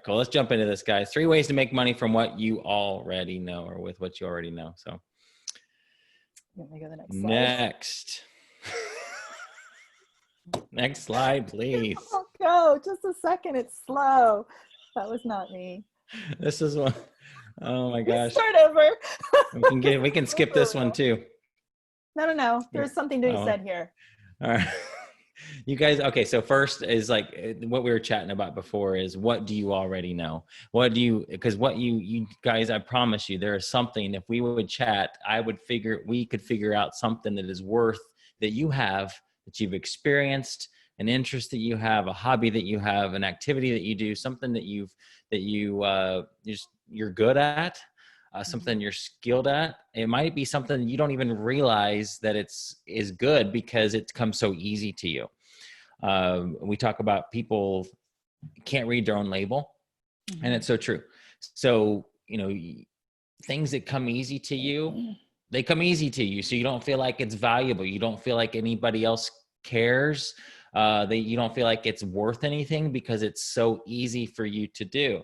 cool. Let's jump into this, guys. 3 ways to make money from what you already know, or with what you already know. So let me go to the next slide. Next slide, please. Oh, go. Just a second. It's slow. That was not me. This is one. Oh my gosh. Start over. We can skip this one too. No. There's something to be said here. All right. You guys, okay, so first is like what we were chatting about before is what do you already know? Because what you guys, I promise you, there is something, if we would chat, we could figure out something that is worth, that you have, that you've experienced, an interest that you have, a hobby that you have, an activity that you do, something that you're good at, something you're skilled at. It might be something you don't even realize that is good because it comes so easy to you. We talk about people can't read their own label, and it's so true. So, things that come easy to you, they come easy to you. So you don't feel like it's valuable. You don't feel like anybody else cares. You don't feel like it's worth anything because it's so easy for you to do.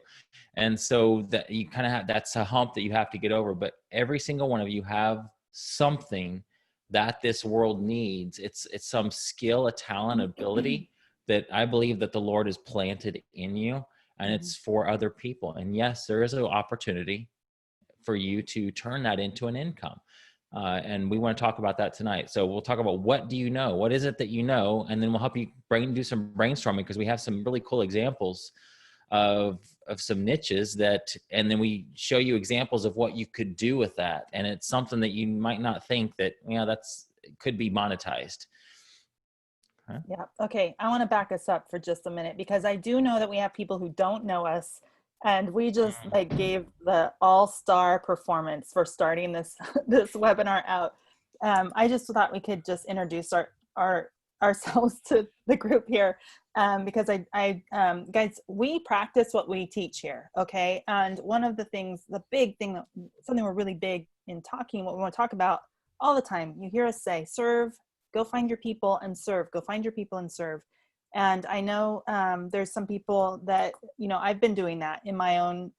And so that you kind of have, that's a hump that you have to get over. But every single one of you have something that this world needs. It's some skill, a talent, ability that I believe that the Lord has planted in you, and it's for other people. And yes, there is an opportunity for you to turn that into an income. And we want to talk about that tonight. So we'll talk about what do you know? What is it that you know? And then we'll help you do some brainstorming, because we have some really cool examples of some niches and then we show you examples of what you could do with that. And it's something that you might not think that, could be monetized. Huh? Yeah. Okay. I want to back us up for just a minute, because I do know that we have people who don't know us, and we just gave the all-star performance for starting this webinar out. I just thought we could just introduce ourselves to the group here, because guys, we practice what we teach here. Okay. And one of the things, the big thing, something we're really big in talking, what we want to talk about all the time, you hear us say, serve, go find your people and serve, go find your people and serve. And I know there's some people that, I've been doing that in my own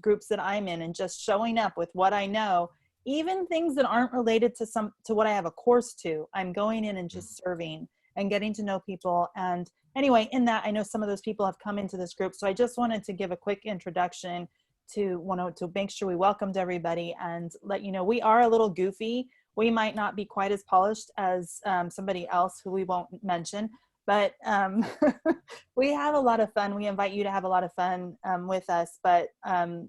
groups that I'm in, and just showing up with what I know, even things that aren't related to what I have a course to. I'm going in and just serving and getting to know people. And anyway, in that, I know some of those people have come into this group. So I just wanted to give a quick introduction to make sure we welcomed everybody and let you know we are a little goofy. We might not be quite as polished as somebody else who we won't mention, but we have a lot of fun. We invite you to have a lot of fun with us. But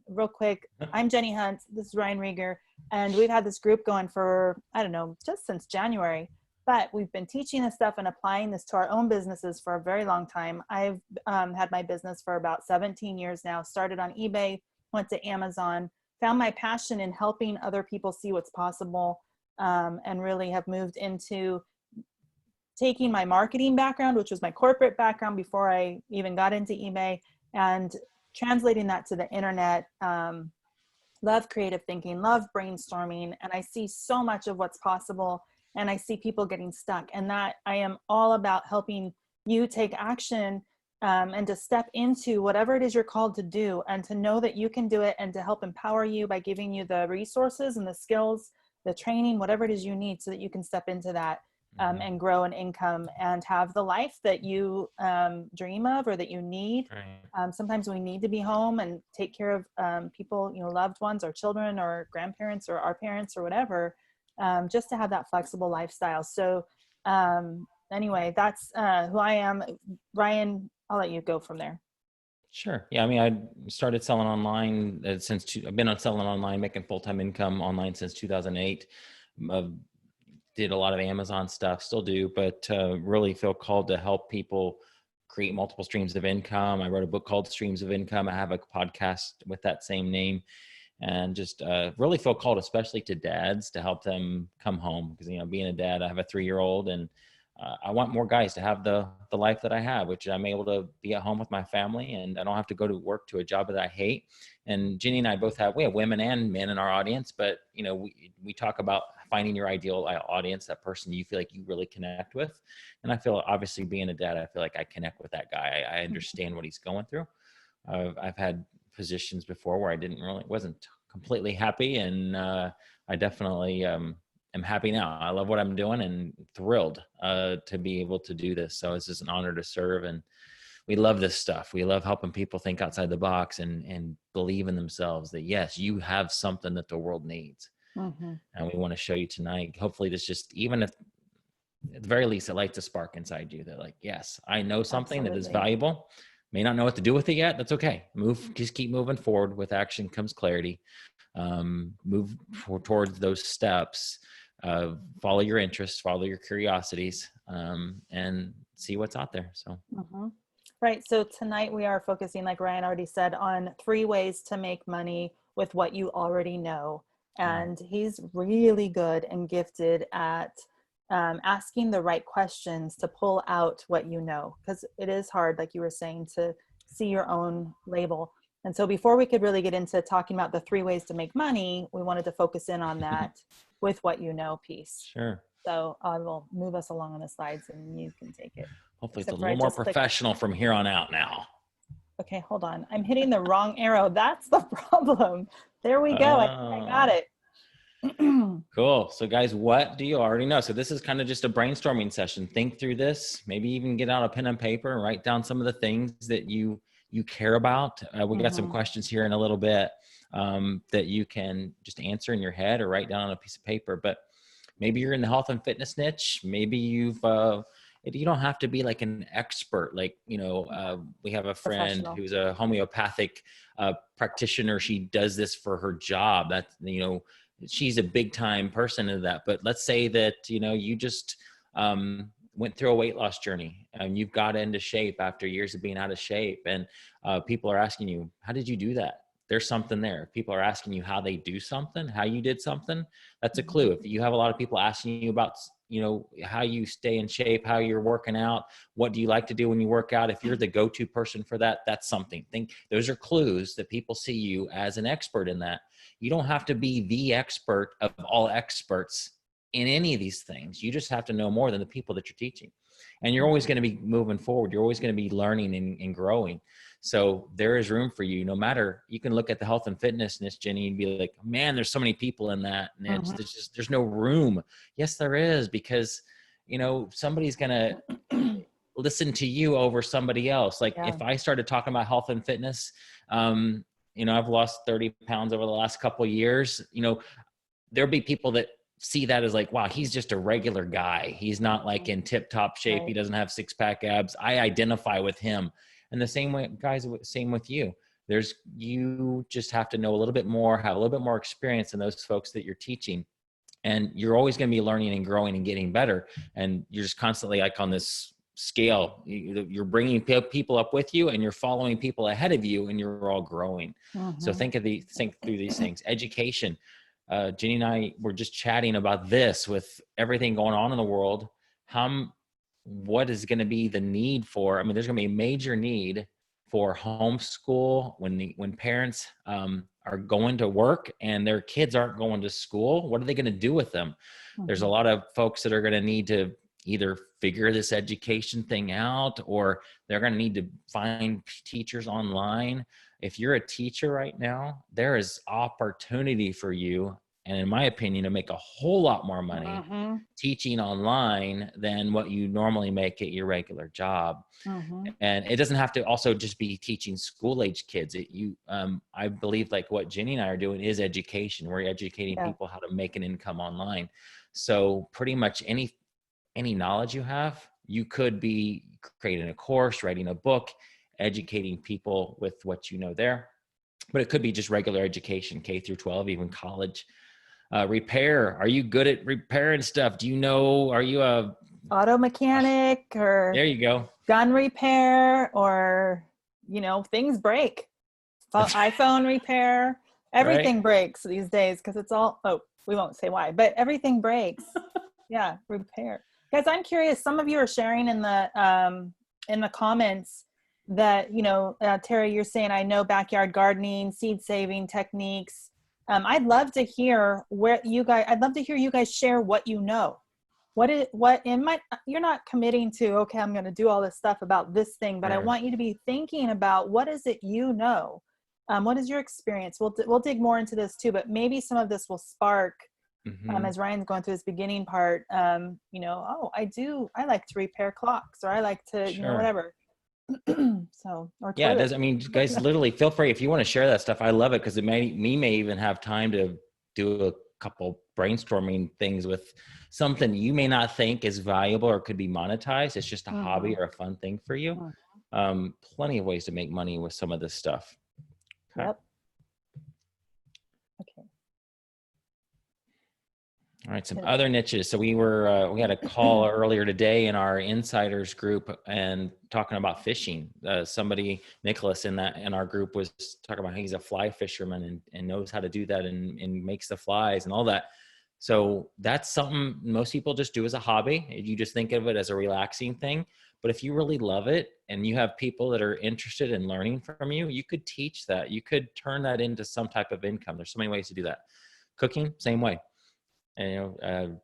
real quick, I'm Jenny Hunt. This is Ryan Rieger. And we've had this group going for, I don't know, just since January. But we've been teaching this stuff and applying this to our own businesses for a very long time. I've had my business for about 17 years now, started on eBay, went to Amazon, found my passion in helping other people see what's possible, and really have moved into taking my marketing background, which was my corporate background before I even got into eBay, and translating that to the internet. Love creative thinking, love brainstorming, and I see so much of what's possible, and I see people getting stuck, and that I am all about helping you take action and to step into whatever it is you're called to do, and to know that you can do it, and to help empower you by giving you the resources and the skills, the training, whatever it is you need, so that you can step into that and grow an income and have the life that you dream of or that you need. Right. Sometimes we need to be home and take care of people, loved ones or children or grandparents or our parents or whatever, just to have that flexible lifestyle. So anyway, that's who I am. Ryan, I'll let you go from there. Sure. Yeah. I mean, I started selling online I've been selling online, making full-time income online since 2008. Did a lot of Amazon stuff, still do, but really feel called to help people create multiple streams of income. I wrote a book called Streams of Income. I have a podcast with that same name, and just really feel called, especially to dads, to help them come home. Because, being a dad, I have a 3-year-old, and I want more guys to have the life that I have, which I'm able to be at home with my family, and I don't have to go to work to a job that I hate. And Jenny and I both we have women and men in our audience, but we talk about finding your ideal audience, that person you feel like you really connect with. And I feel, obviously being a dad, I feel like I connect with that guy. I understand what he's going through. I've had positions before where I wasn't completely happy. And I definitely am happy now. I love what I'm doing and thrilled to be able to do this. So it's just an honor to serve. And we love this stuff. We love helping people think outside the box and believe in themselves that, yes, you have something that the world needs. Mm-hmm. And we want to show you tonight. Hopefully this just, even if at the very least, it lights a spark inside you that like, yes, I know something that is valuable. May not know what to do with it yet. That's okay. Just keep moving forward. With action comes clarity. Move towards those steps. Follow your interests, follow your curiosities, and see what's out there. So. Mm-hmm. Right. So tonight we are focusing, like Ryan already said, on 3 ways to make money with what you already know. And he's really good and gifted at asking the right questions to pull out what you know, because it is hard, like you were saying, to see your own label. And so before we could really get into talking about the 3 ways to make money, we wanted to focus in on that with what you know piece. Sure. So I will move us along on the slides and you can take it. Hopefully it's a little more professional from here on out now. Okay, hold on. I'm hitting the wrong arrow. That's the problem. There we go. I got it. Cool. So guys, what do you already know? So this is kind of just a brainstorming session. Think through this, maybe even get out a pen and paper and write down some of the things that you care about. We got some questions here in a little bit that you can just answer in your head or write down on a piece of paper. But maybe you're in the health and fitness niche. Maybe you don't have to be like an expert. Like, we have a friend who's a homeopathic practitioner. She does this for her job. She's a big time person in that. But let's say that, you just went through a weight loss journey and you've got into shape after years of being out of shape. And people are asking you, how did you do that? There's something there. People are asking you how they do something, how you did something. That's a clue. If you have a lot of people asking you about, how you stay in shape, how you're working out, what do you like to do when you work out? If you're the go-to person for that, that's something. Those are clues that people see you as an expert in that. You don't have to be the expert of all experts in any of these things. You just have to know more than the people that you're teaching. And you're always going to be moving forward. You're always going to be learning and growing. So there is room for you. No matter, you can look at the health and fitness niche, Jenny, and be like, man, there's so many people in that niche. There's no room. Yes, there is, because, somebody's going to listen to you over somebody else. Like if I started talking about health and fitness, I've lost 30 pounds over the last couple of years. There'll be people that see that as like, wow, he's just a regular guy. He's not like in tip top shape. Right. He doesn't have 6-pack abs. I identify with him. And the same way, guys, same with you. You just have to know a little bit more, have a little bit more experience than those folks that you're teaching. And you're always going to be learning and growing and getting better. And you're just constantly like on this scale, you're bringing people up with you and you're following people ahead of you and you're all growing. So think through these things. Education. Jenny and I were just chatting about this with everything going on in the world. What is going to be the need for, there's going to be a major need for homeschool when parents are going to work and their kids aren't going to school. What are they going to do with them? There's a lot of folks that are going to need to either figure this education thing out, or they're going to need to find teachers online. If you're a teacher right now, there is opportunity for you, and in my opinion, to make a whole lot more money teaching online than what you normally make at your regular job. And it doesn't have to also just be teaching school-age kids. I believe like what Jenny and I are doing is education. We're educating people how to make an income online. So pretty much any knowledge you have, you could be creating a course, writing a book, educating people with what you know there. But it could be just regular education, K through 12, even college. Repair. Are you good at repairing stuff? Are you a auto mechanic or there you go. Gun repair, or, things break. iPhone repair. Everything breaks these days because it's all, we won't say why, but everything breaks. Yeah, repair. Guys, I'm curious. Some of you are sharing in the comments that, Terry, you're saying, I know backyard gardening, seed saving techniques. I'd love to hear you guys share what you know. you're not committing to, okay, I'm going to do all this stuff about this thing, but I want you to be thinking about what is it, what is your experience? We'll dig more into this too, but maybe some of this will spark, as Ryan's going through his beginning part, oh, I like to repair clocks, or I like to, whatever. So, or toilet. I mean, guys, literally feel free if you want to share that stuff. I love it because we may even have time to do a couple brainstorming things with something you may not think is valuable or could be monetized. It's just a hobby or a fun thing for you. Plenty of ways to make money with some of this stuff. Okay. Yep. Okay. All right, some other niches. So we had a call earlier today in our insiders group and talking about fishing. Somebody, Nicholas, in our group was talking about he's a fly fisherman and knows how to do that and makes the flies and all that. So that's something most people just do as a hobby. You just think of it as a relaxing thing. But if you really love it and you have people that are interested in learning from you, you could teach that. You could turn that into some type of income. There's so many ways to do that. Cooking, same way. And,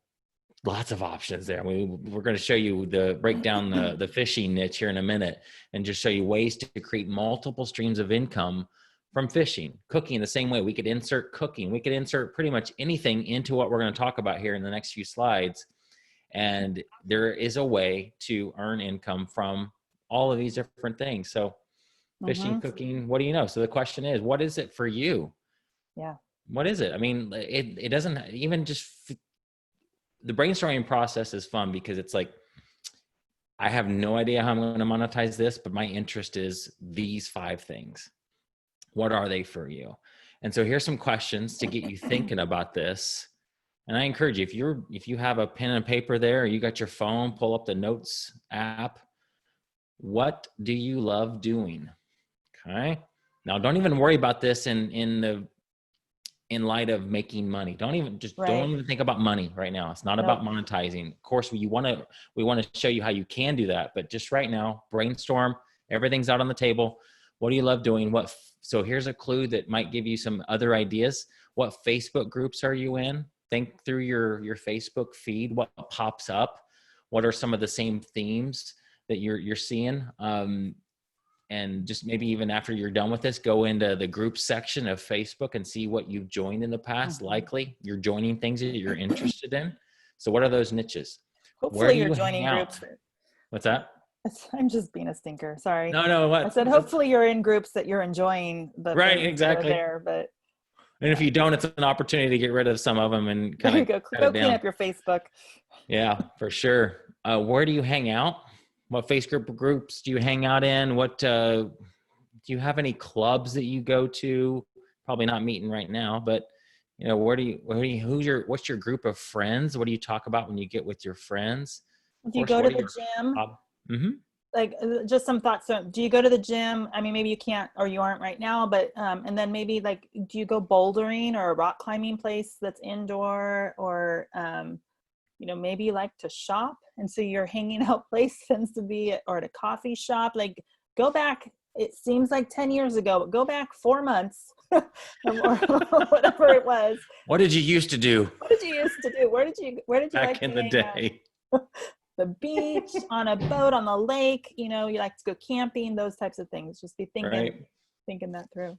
lots of options there. We're going to show you break down the fishing niche here in a minute and just show you ways to create multiple streams of income from fishing. Cooking the same way. We could insert cooking. We could insert pretty much anything into what we're going to talk about here in the next few slides. And there is a way to earn income from all of these different things. So fishing, cooking, what do you know? So the question is, what is it for you? Yeah. What is it? I mean, it doesn't even just, the brainstorming process is fun because it's like, I have no idea how I'm going to monetize this, but my interest is these 5 things. What are they for you? And so here's some questions to get you thinking about this. And I encourage you, if you have a pen and paper there, or you got your phone, pull up the notes app. What do you love doing? Okay. Now, don't even worry about this in light of making money. Don't even think about money right now. It's not about monetizing. Of course, we want to show you how you can do that, but just right now, brainstorm. Everything's out on the table. What do you love doing? So here's a clue that might give you some other ideas. What Facebook groups are you in? Think through your Facebook feed. What pops up? What are some of the same themes that you're seeing? And just maybe even after you're done with this, go into the group section of Facebook and see what you've joined in the past. Likely you're joining things that you're interested in. So what are those niches? Hopefully you're joining groups. What's that? I'm just being a stinker. Sorry. No. What? I said, hopefully you're in groups that you're enjoying. Right, exactly. But and if you don't, it's an opportunity to get rid of some of them and kind of go clean up your Facebook. Yeah, for sure. Where do you hang out? What Facebook groups do you hang out in? What do you have any clubs that you go to? Probably not meeting right now, but what's your group of friends? What do you talk about when you get with your friends? Do you go to the gym? Like just some thoughts. So do you go to the gym? I mean, maybe you can't or you aren't right now, but and then maybe like, do you go bouldering or a rock climbing place that's indoor, or maybe you like to shop, and so your hanging out place tends to be or at a coffee shop. Like, go back, it seems like 10 years ago, but go back 4 months or whatever it was. What did you used to do? Where did you back like in the day? The beach, on a boat, on the lake, you like to go camping, those types of things. Just be thinking that through.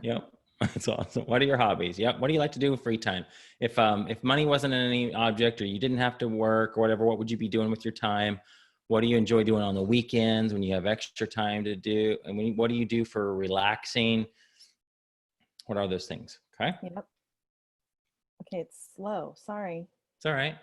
Yep. That's awesome. What are your hobbies? Yep. What do you like to do with free time? If money wasn't any object, or you didn't have to work or whatever, what would you be doing with your time? What do you enjoy doing on the weekends when you have extra time to do? And what do you do for relaxing? What are those things? Okay. Yep. Okay. It's slow. Sorry. It's all right.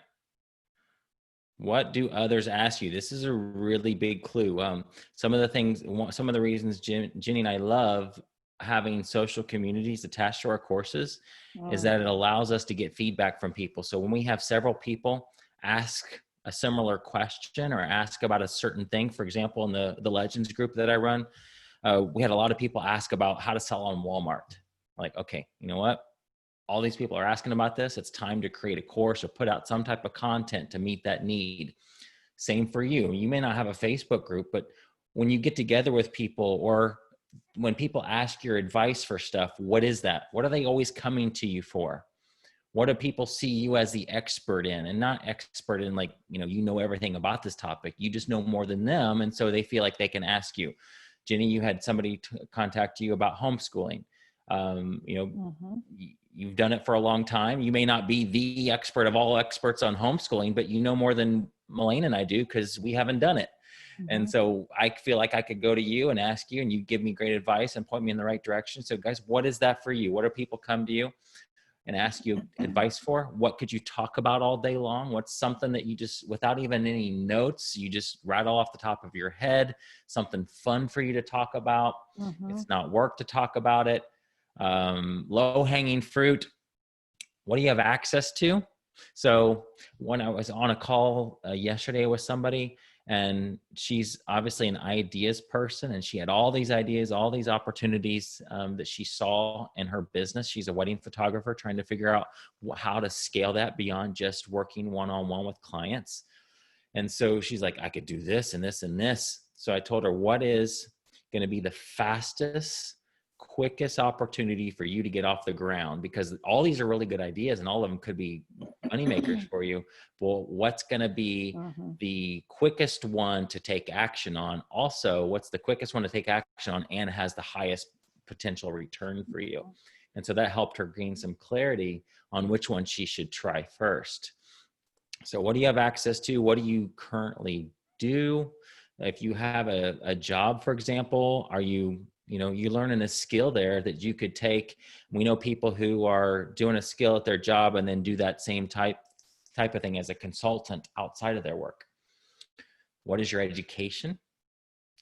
What do others ask you? This is a really big clue. Some of the reasons Jenny and I love having social communities attached to our courses is that it allows us to get feedback from people. So when we have several people ask a similar question or ask about a certain thing, for example, in the Legends group that I run, we had a lot of people ask about how to sell on Walmart. Like, okay, you know what? All these people are asking about this. It's time to create a course or put out some type of content to meet that need. Same for you. You may not have a Facebook group, but when you get together with people, or when people ask your advice for stuff, what is that? What are they always coming to you for? What do people see you as the expert in? And not expert in like, you know everything about this topic. You just know more than them. And so they feel like they can ask you. Jenny, you had somebody contact you about homeschooling. You've done it for a long time. You may not be the expert of all experts on homeschooling, but you know more than Melaine and I do because we haven't done it. And so I feel like I could go to you and ask you, and you give me great advice and point me in the right direction. So guys, what is that for you? What do people come to you and ask you advice for? What could you talk about all day long? What's something that you just, without even any notes, you just rattle off the top of your head, something fun for you to talk about. It's not work to talk about it. Low hanging fruit. What do you have access to? So when I was on a call yesterday with somebody, and she's obviously an ideas person, and she had all these ideas, all these opportunities that she saw in her business. She's a wedding photographer trying to figure out how to scale that beyond just working one-on-one with clients. And so she's like, I could do this and this and this. So I told her, what is going to be the fastest, quickest opportunity for you to get off the ground? Because all these are really good ideas and all of them could be money makers for you. Well, what's going to be the quickest one to take action on? Also, what's the quickest one to take action on and has the highest potential return for you? And so that helped her gain some clarity on which one she should try first. So what do you have access to? What do you currently do? If you have a job, for example, are you you're learning a skill there that you could take. We know people who are doing a skill at their job and then do that same type of thing as a consultant outside of their work. What is your education?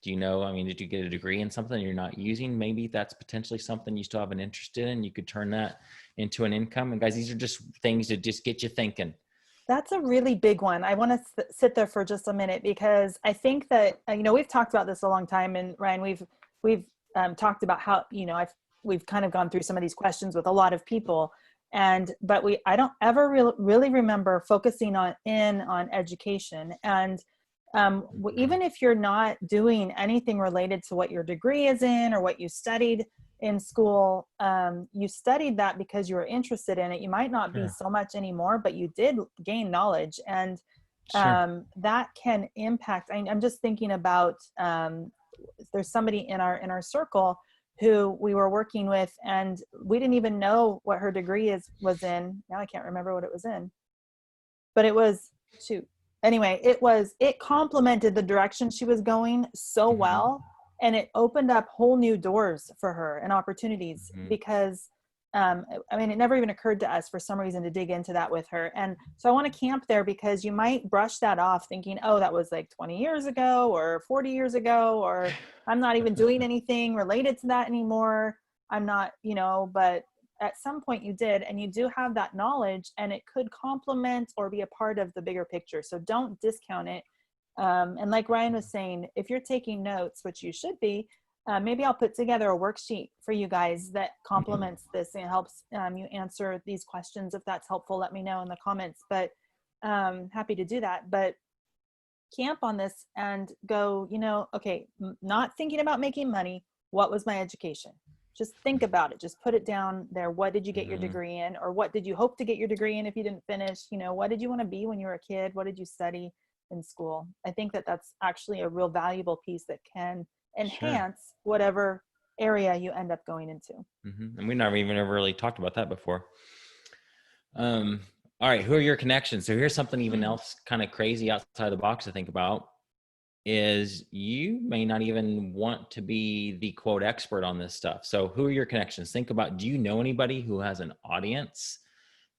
Do you know, did you get a degree in something you're not using? Maybe that's potentially something you still have an interest in. You could turn that into an income. And guys, these are just things to just get you thinking. That's a really big one. I want to sit there for just a minute because I think that, we've talked about this a long time, and Ryan, we've talked about how, we've kind of gone through some of these questions with a lot of people, but I don't ever really remember focusing on education. And even if you're not doing anything related to what your degree is in or what you studied in school, you studied that because you were interested in it. You might not be so much anymore, but you did gain knowledge, and that can impact. I'm just thinking about, there's somebody in our circle who we were working with, and we didn't even know what her degree was in. Now I can't remember what it was in, but it was, anyway, it complemented the direction she was going so well. And it opened up whole new doors for her and opportunities because, it never even occurred to us for some reason to dig into that with her. And so I want to camp there because you might brush that off thinking, oh, that was like 20 years ago or 40 years ago, or I'm not even doing anything related to that anymore. I'm not, but at some point you did, and you do have that knowledge, and it could complement or be a part of the bigger picture. So don't discount it. And like Ryan was saying, if you're taking notes, which you should be, maybe I'll put together a worksheet for you guys that complements this and helps you answer these questions. If that's helpful, let me know in the comments, but happy to do that. But camp on this and go, okay, not thinking about making money. What was my education? Just think about it. Just put it down there. What did you get your degree in? Or what did you hope to get your degree in if you didn't finish? What did you want to be when you were a kid? What did you study in school? I think that that's actually a real valuable piece that can enhance whatever area you end up going into. And we never even ever really talked about that before. All right, who are your connections? So here's something even else kind of crazy outside the box to think about is you may not even want to be the quote expert on this stuff. So who are your connections? Think about, do you know anybody who has an audience?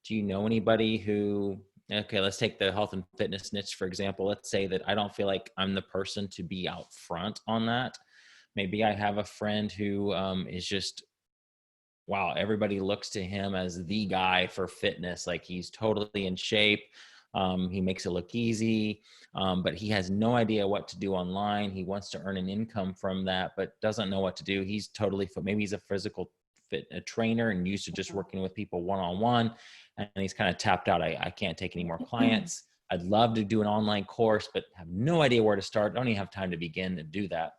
Do you know anybody who, okay, let's take the health and fitness niche, for example. Let's say that I don't feel like I'm the person to be out front on that. Maybe I have a friend who is just, wow, everybody looks to him as the guy for fitness. Like he's totally in shape. He makes it look easy, but he has no idea what to do online. He wants to earn an income from that, but doesn't know what to do. He's totally, maybe he's a physical a trainer and used to just working with people one-on-one, and he's kind of tapped out. I can't take any more clients. I'd love to do an online course, but have no idea where to start. Don't even have time to begin to do that.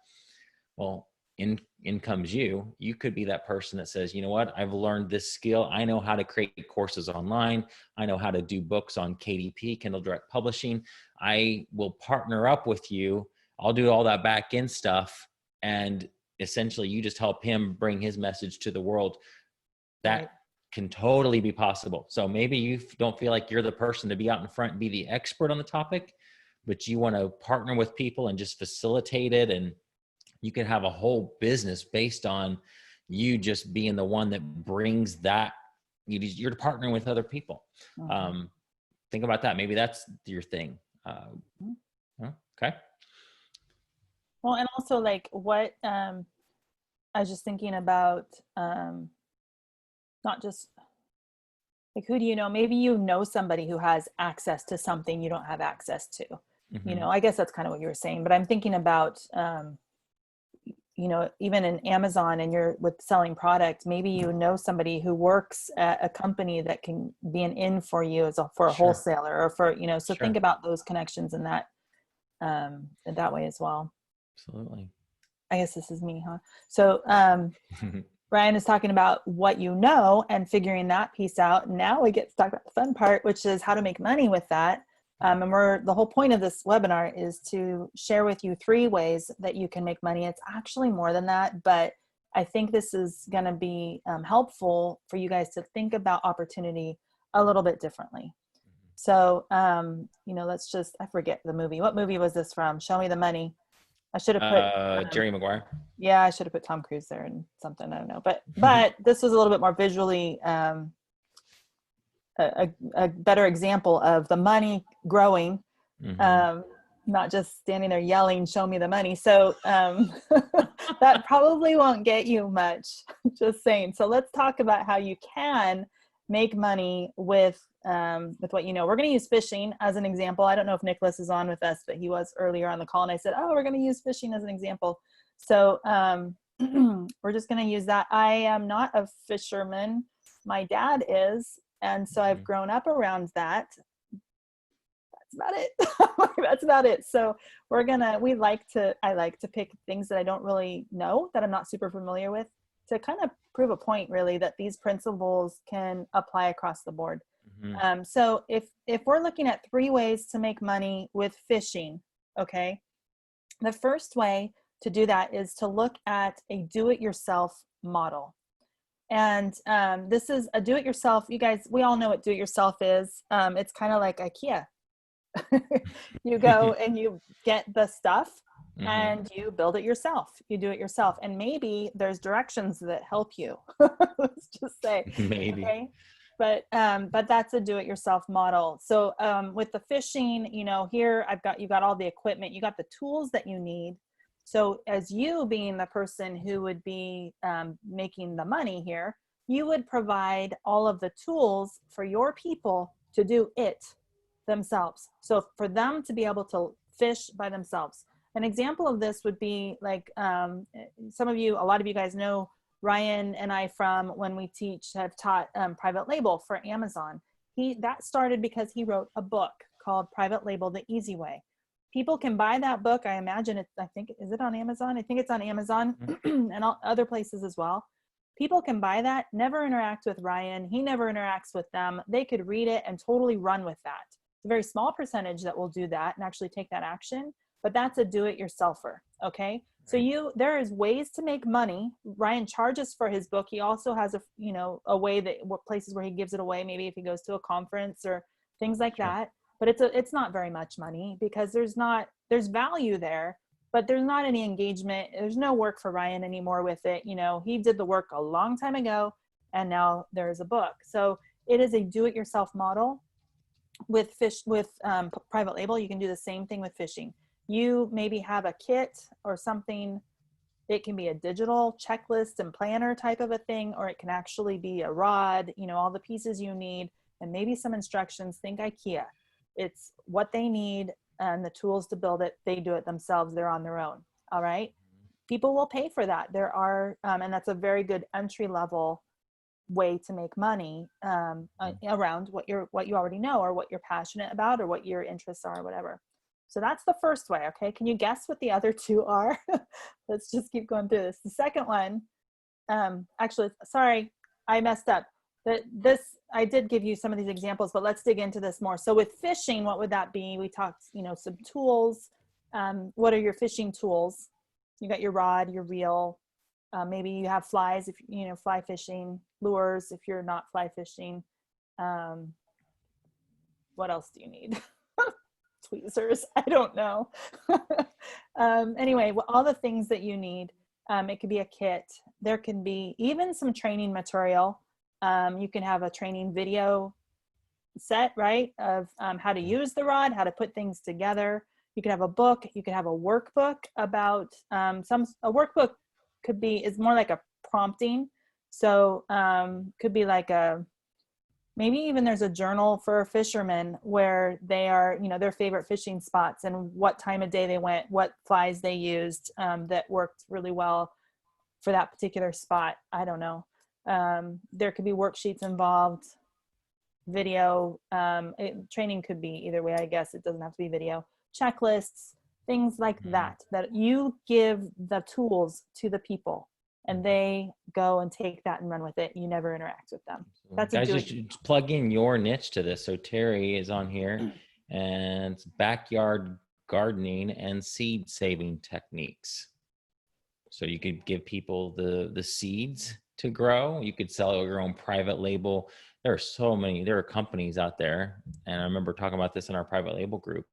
Well, in comes you. You could be that person that says, you know what, I've learned this skill. I know how to create courses online. I know how to do books on KDP, Kindle Direct Publishing. I will partner up with you. I'll do all that back end stuff. And essentially you just help him bring his message to the world. That Right. can totally be possible. So maybe you don't feel like you're the person to be out in front and be the expert on the topic, but you want to partner with people and just facilitate it. And you can have a whole business based on you just being the one that brings that. You're partnering with other people. Think about that. Maybe that's your thing. Okay. Well, and also like what I was just thinking about, not just like, who do you know? Maybe you know somebody who has access to something you don't have access to. You know, I guess that's kind of what you were saying, but I'm thinking about, you know, even in Amazon and you're with selling products, maybe you know somebody who works at a company that can be an in for you for a wholesaler or for, you know, so think about those connections in that way as well. Absolutely. I guess this is me, huh? So, Ryan is talking about what you know and figuring that piece out. Now we get to talk about the fun part, which is how to make money with that. And the whole point of this webinar is to share with you 3 ways that you can make money. It's actually more than that, but I think this is going to be helpful for you guys to think about opportunity a little bit differently. So, you know, I forget the movie. What movie was this from? Show Me the Money. I should have put Jerry Maguire. Yeah, I should have put Tom Cruise there and something. I don't know, but this was a little bit more visually a better example of the money growing, not just standing there yelling, "Show me the money." So that probably won't get you much. Just saying. So let's talk about how you can make money with what you know. We're going to use fishing as an example. I don't know if Nicholas is on with us, but he was earlier on the call, and I said, "Oh, we're going to use fishing as an example." So we're just going to use that. I am not a fisherman. My dad is, and so I've grown up around that. That's about it. That's about it. So I like to pick things that I don't really know, that I'm not super familiar with, to kind of prove a point really that these principles can apply across the board. So if we're looking at 3 ways to make money with fishing, okay, the first way to do that is to look at a do-it-yourself model. And this is a do-it-yourself. You guys, we all know what do-it-yourself is. It's kind of like IKEA. You go and you get the stuff and you build it yourself. You do it yourself. And maybe there's directions that help you. Let's just say. Maybe. Okay? But that's a do-it-yourself model. So with the fishing, you know, here you got all the equipment, you got the tools that you need. So as you being the person who would be making the money here, you would provide all of the tools for your people to do it themselves. So for them to be able to fish by themselves. An example of this would be like a lot of you guys know Ryan and I from when we have taught private label for Amazon. That started because he wrote a book called Private Label the Easy Way. People can buy that book. I imagine is it on Amazon? I think it's on Amazon and other places as well. People can buy that, never interact with Ryan. He never interacts with them. They could read it and totally run with that. It's a very small percentage that will do that and actually take that action, but that's a do-it-yourselfer, okay? So there is ways to make money. Ryan charges for his book. He also has a way places where he gives it away, maybe if he goes to a conference or things like that. But it's not very much money because there's value there, but there's not any engagement. There's no work for Ryan anymore with it. You know, he did the work a long time ago and now there's a book. So it is a do-it-yourself model. With private label, you can do the same thing with fishing. You maybe have a kit or something. It can be a digital checklist and planner type of a thing, or it can actually be a rod, you know, all the pieces you need, and maybe some instructions. Think IKEA. It's what they need and the tools to build it. They do it themselves. They're on their own. All right. People will pay for that. There are, and that's a very good entry level way to make money around what you already know or what you're passionate about or what your interests are or whatever. So that's the first way. Okay. Can you guess what the other two are? Let's just keep going through this. The second one, actually, sorry, I messed up. I did give you some of these examples, but let's dig into this more. So with fishing, what would that be? We talked, some tools. What are your fishing tools? You got your rod, your reel. Maybe you have flies, if fly fishing, lures if you're not fly fishing. What else do you need? Tweezers, I don't know. Anyway, all the things that you need. It could be a kit. There can be even some training material. You can have a training video set, right, of how to use the rod, how to put things together. You could have a book. You could have a workbook about a workbook is more like a prompting. So could be like maybe even there's a journal for fishermen where they are, their favorite fishing spots and what time of day they went, what flies they used that worked really well for that particular spot. I don't know. There could be worksheets involved, video. Training could be either way, I guess. It doesn't have to be video. Checklists, things like that you give the tools to the people and they go and take that and run with it. You never interact with them. That's guys, just plug in your niche to this. So Terry is on here and it's backyard gardening and seed saving techniques. So you could give people the seeds to grow. You could sell your own private label. There are companies out there. And I remember talking about this in our private label group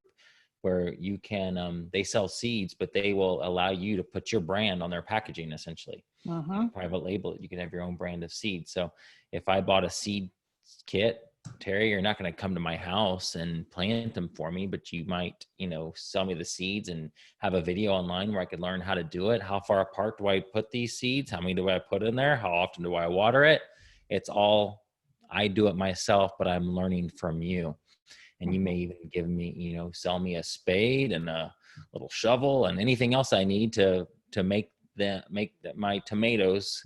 where you can, they sell seeds, but they will allow you to put your brand on their packaging, essentially. Private label it. You can have your own brand of seeds. So if I bought a seed kit, Terry, you're not going to come to my house and plant them for me, but you might, sell me the seeds and have a video online where I could learn how to do it. How far apart do I put these seeds? How many do I put in there? How often do I water it? It's all, I do it myself, but I'm learning from you. And you may even give me, sell me a spade and a little shovel and anything else I need to make my tomatoes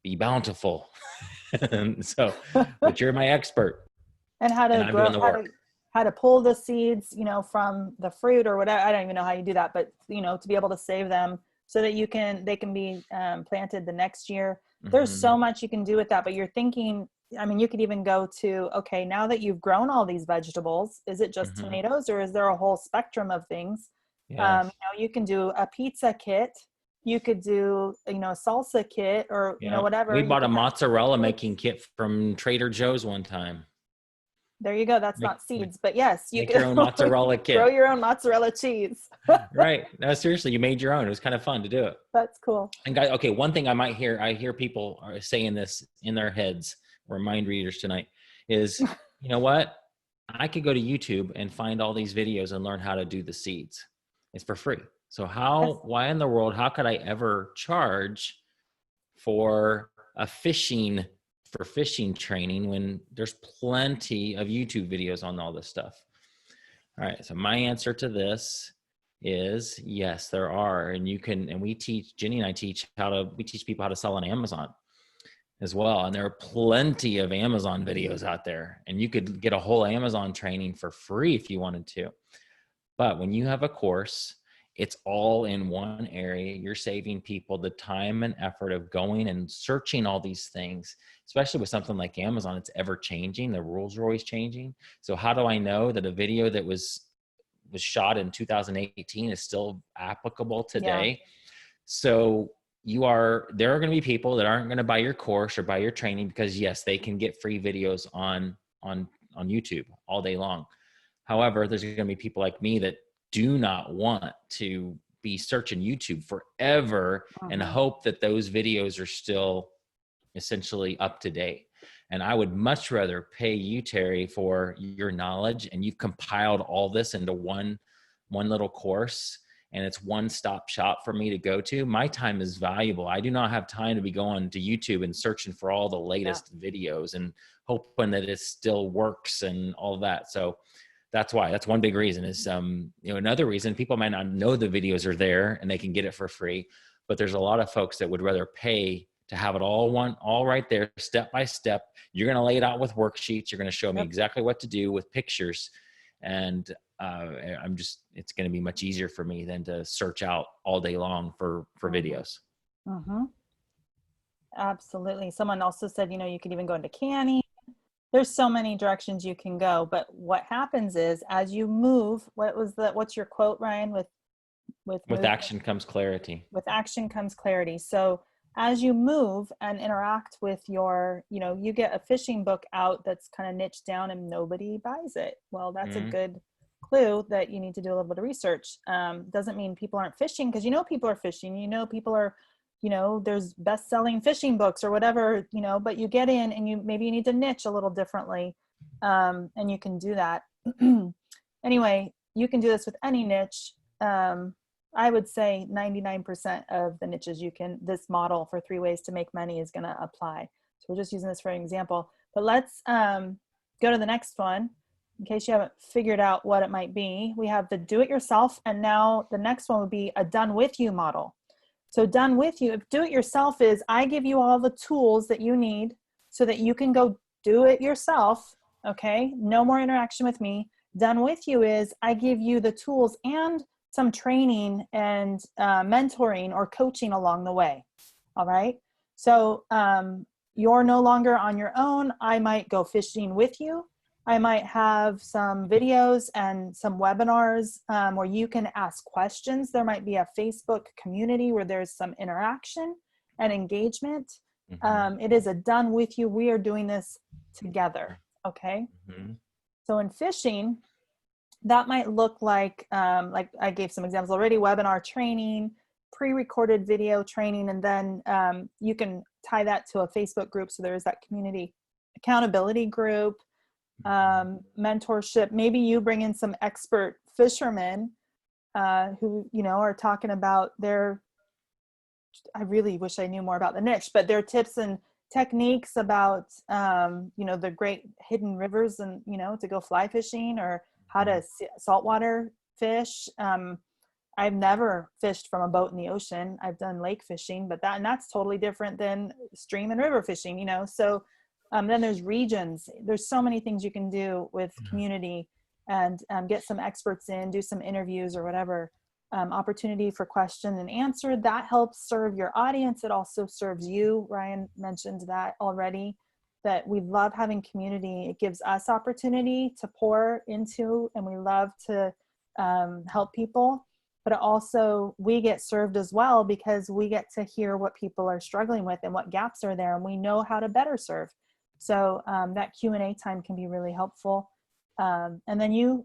be bountiful. So, but you're my expert. And how to grow, how to pull the seeds, from the fruit or whatever. I don't even know how you do that, but to be able to save them so that they can be planted the next year. There's so much you can do with that, but you're thinking, you could even go to, okay, now that you've grown all these vegetables, is it just tomatoes or is there a whole spectrum of things? Yes. You can do a pizza kit. You could do, a salsa kit or, whatever. We bought a mozzarella making kit from Trader Joe's one time. There you go. That's not seeds, but yes, you can your own mozzarella kit. Grow your own mozzarella cheese. Right. No, seriously, you made your own. It was kind of fun to do it. That's cool. And guys, okay, one thing I hear people are saying this in their heads, or mind readers tonight, is, you know what? I could go to YouTube and find all these videos and learn how to do the seeds. It's for free. So why in the world, how could I ever charge for fishing training when there's plenty of YouTube videos on all this stuff? All right. So my answer to this is yes, there are. And Jenny and I teach people how to sell on Amazon as well. And there are plenty of Amazon videos out there, and you could get a whole Amazon training for free if you wanted to. But when you have a course, it's all in one area. You're saving people the time and effort of going and searching all these things, especially with something like Amazon. It's ever changing. The rules are always changing. So how do I know that a video that was shot in 2018 is still applicable today? Yeah. So there are going to be people that aren't going to buy your course or buy your training because yes, they can get free videos on YouTube all day long. However, there's going to be people like me that do not want to be searching YouTube forever and hope that those videos are still essentially up to date. And I would much rather pay you, Terry, for your knowledge, and you've compiled all this into one little course, and it's one-stop shop for me to go to. My time is valuable. I do not have time to be going to YouTube and searching for all the latest videos and hoping that it still works and all that. So that's one big reason is, another reason people might not know the videos are there and they can get it for free, but there's a lot of folks that would rather pay to have it all right there, step by step. You're going to lay it out with worksheets. You're going to show me exactly what to do with pictures. And it's going to be much easier for me than to search out all day long for videos. Mm-hmm. Absolutely. Someone also said, you could even go into canning. There's so many directions you can go, but what happens is as you move, what's your quote, Ryan, with action comes clarity. With action comes clarity. So as you move and interact with you get a fishing book out that's kind of niched down and nobody buys it. Well, that's a good clue that you need to do a little bit of research. Doesn't mean people aren't fishing, because people are fishing, people are, there's best-selling fishing books or whatever, but you get in and maybe you need to niche a little differently. And you can do that. Anyway, you can do this with any niche. I would say 99% of the niches this model for 3 ways to make money is going to apply. So we're just using this for an example, but let's go to the next one. In case you haven't figured out what it might be, we have the do-it-yourself, and now the next one would be a done-with-you model. So done with you, if do-it-yourself is, I give you all the tools that you need so that you can go do it yourself, okay? No more interaction with me. Done with you is, I give you the tools and some training and mentoring or coaching along the way. All right. So you're no longer on your own. I might go fishing with you. I might have some videos and some webinars where you can ask questions. There might be a Facebook community where there's some interaction and engagement. It is a done with you. We are doing this together. Okay. So in fishing, that might look like I gave some examples already: webinar training, pre-recorded video training, and then you can tie that to a Facebook group. So there's that community accountability group, mentorship. Maybe you bring in some expert fishermen who, are talking about I really wish I knew more about the niche, but their tips and techniques about, the great hidden rivers and, to go fly fishing, or how to saltwater fish. I've never fished from a boat in the ocean. I've done lake fishing, but that's totally different than stream and river fishing, So then there's regions. There's so many things you can do with community, and get some experts in, do some interviews or whatever. Opportunity for question and answer. That helps serve your audience. It also serves you. Ryan mentioned that already, that we love having community. It gives us opportunity to pour into, and we love to help people, but also we get served as well, because we get to hear what people are struggling with and what gaps are there, and we know how to better serve. So that Q&A time can be really helpful. And then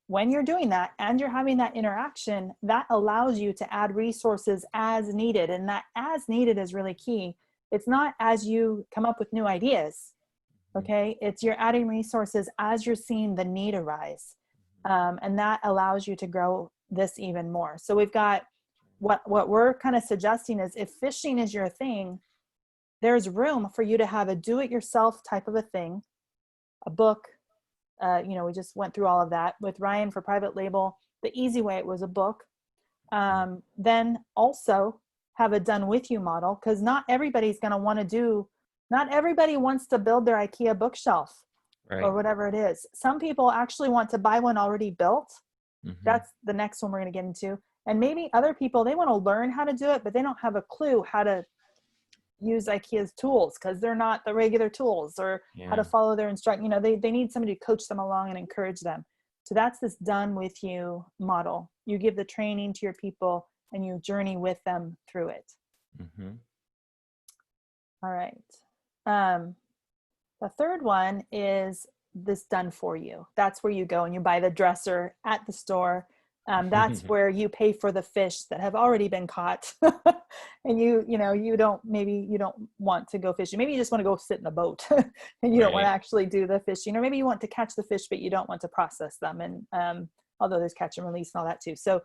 when you're doing that and you're having that interaction, that allows you to add resources as needed. And that as needed is really key. It's not as you come up with new ideas, okay? It's you're adding resources as you're seeing the need arise. And that allows you to grow this even more. So we've got what we're kind of suggesting is, if fishing is your thing, there's room for you to have a do-it-yourself type of a thing, a book. We just went through all of that with Ryan for private label. The easy way, it was a book. Then also have a done with you model, because not everybody wants to build their IKEA bookshelf, right, or whatever it is. Some people actually want to buy one already built. That's the next one we're going to get into. And maybe other people, they want to learn how to do it, but they don't have a clue how to use IKEA's tools, because they're not the regular tools, or how to follow their instruction. They need somebody to coach them along and encourage them. So that's this done with you model. You give the training to your people and you journey with them through it. All right. The third one is this done for you. That's where you go and you buy the dresser at the store. That's where you pay for the fish that have already been caught. And you don't want to go fishing. Maybe you just want to go sit in a boat and you don't want to actually do the fishing, or maybe you want to catch the fish, but you don't want to process them. And although there's catch and release and all that too. So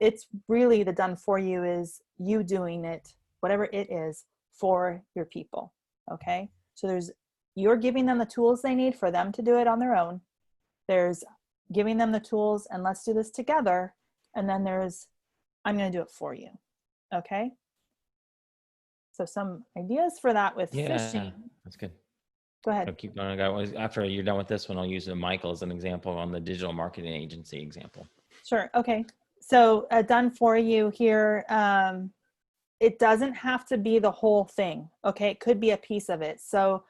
it's really the done for you is you doing it, whatever it is, for your people. Okay. So you're giving them the tools they need for them to do it on their own. There's giving them the tools and let's do this together. And then I'm going to do it for you. Okay. So some ideas for that with fishing. That's good. Go ahead. I'll keep going. After you're done with this one, I'll use Michael as an example on the digital marketing agency example. Sure. Okay. So done for you here. It doesn't have to be the whole thing. Okay. It could be a piece of it. So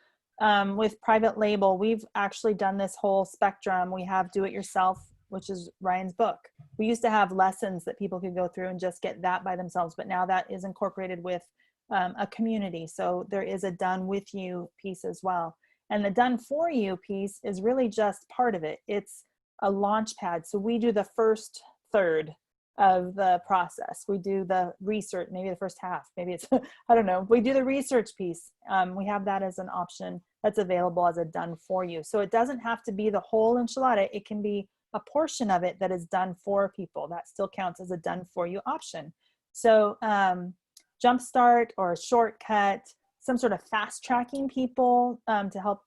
with private label, we've actually done this whole spectrum. We have do it yourself, which is Ryan's book. We used to have lessons that people could go through and just get that by themselves, but now that is incorporated with a community. So there is a done with you piece as well. And the done for you piece is really just part of it. It's a launch pad. So we do the first third of the process. We do the research, maybe the first half, maybe it's, I don't know. We do the research piece. We have that as an option that's available as a done for you. So it doesn't have to be the whole enchilada. It can be a portion of it that is done for people. That still counts as a done for you option. So jumpstart or shortcut, some sort of fast tracking people to help,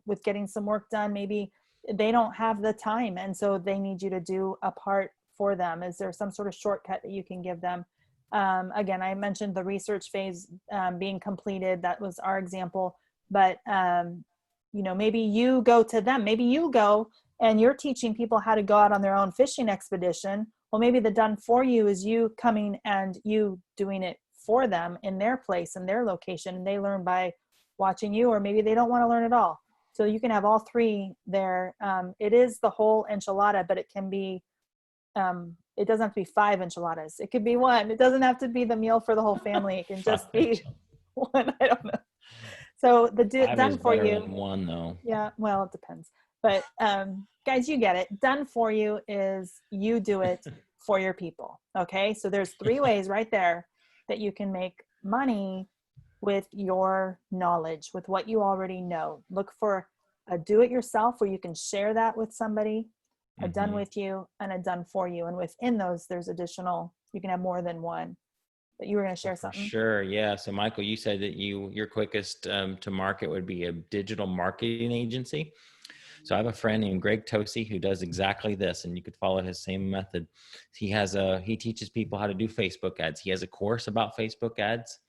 with getting some work done. Maybe they don't have the time, and so they need you to do a part for them. Is there some sort of shortcut that you can give them? Again, I mentioned the research phase being completed. That was our example. But, maybe you go to them. Maybe you go and you're teaching people how to go out on their own fishing expedition. Well, maybe the done for you is you coming and you doing it for them in their place, in their location, and they learn by watching you, or maybe they don't want to learn at all. So you can have all three there. It is the whole enchilada, but it can be, it doesn't have to be 5 enchiladas. It could be 1. It doesn't have to be the meal for the whole family. It can just be 1. I don't know. So the done for you. 1 though. Yeah, well, it depends. But guys, you get it. Done for you is you do it for your people. Okay, so there's 3 ways right there that you can make money with your knowledge, with what you already know. Look for a do-it-yourself where you can share that with somebody, a done with you, and a done for you. And within those, there's additional, you can have more than one. But you were going to share something? Sure, yeah. So Michael, you said that your quickest to market would be a digital marketing agency. So I have a friend named Greg Tosi who does exactly this, and you could follow his same method. He teaches people how to do Facebook ads. He has a course about Facebook ads.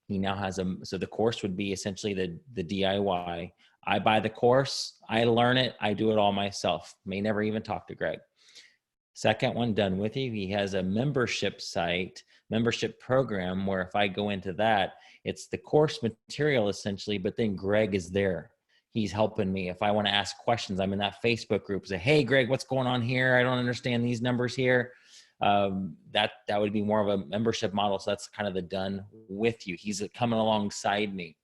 He now has so the course would be essentially the DIY. I buy the course, I learn it, I do it all myself. May never even talk to Greg. Second one, done with you. He has a membership program where if I go into that, it's the course material essentially, but then Greg is there. He's helping me. If I want to ask questions, I'm in that Facebook group. Say, hey, Greg, what's going on here? I don't understand these numbers here. That would be more of a membership model. So that's kind of the done with you. He's coming alongside me.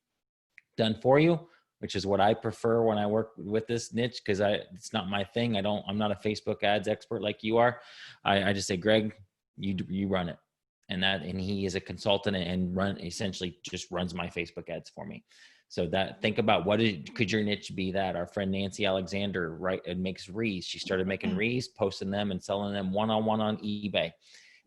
Done for you, which is what I prefer when I work with this niche, because it's not my thing. I'm not a Facebook ads expert like you are. I just say, Greg, you run it. And he is a consultant and essentially just runs my Facebook ads for me. So think about could your niche be that? Our friend Nancy Alexander, right, makes wreaths. She started making wreaths, posting them and selling them one-on-one on eBay.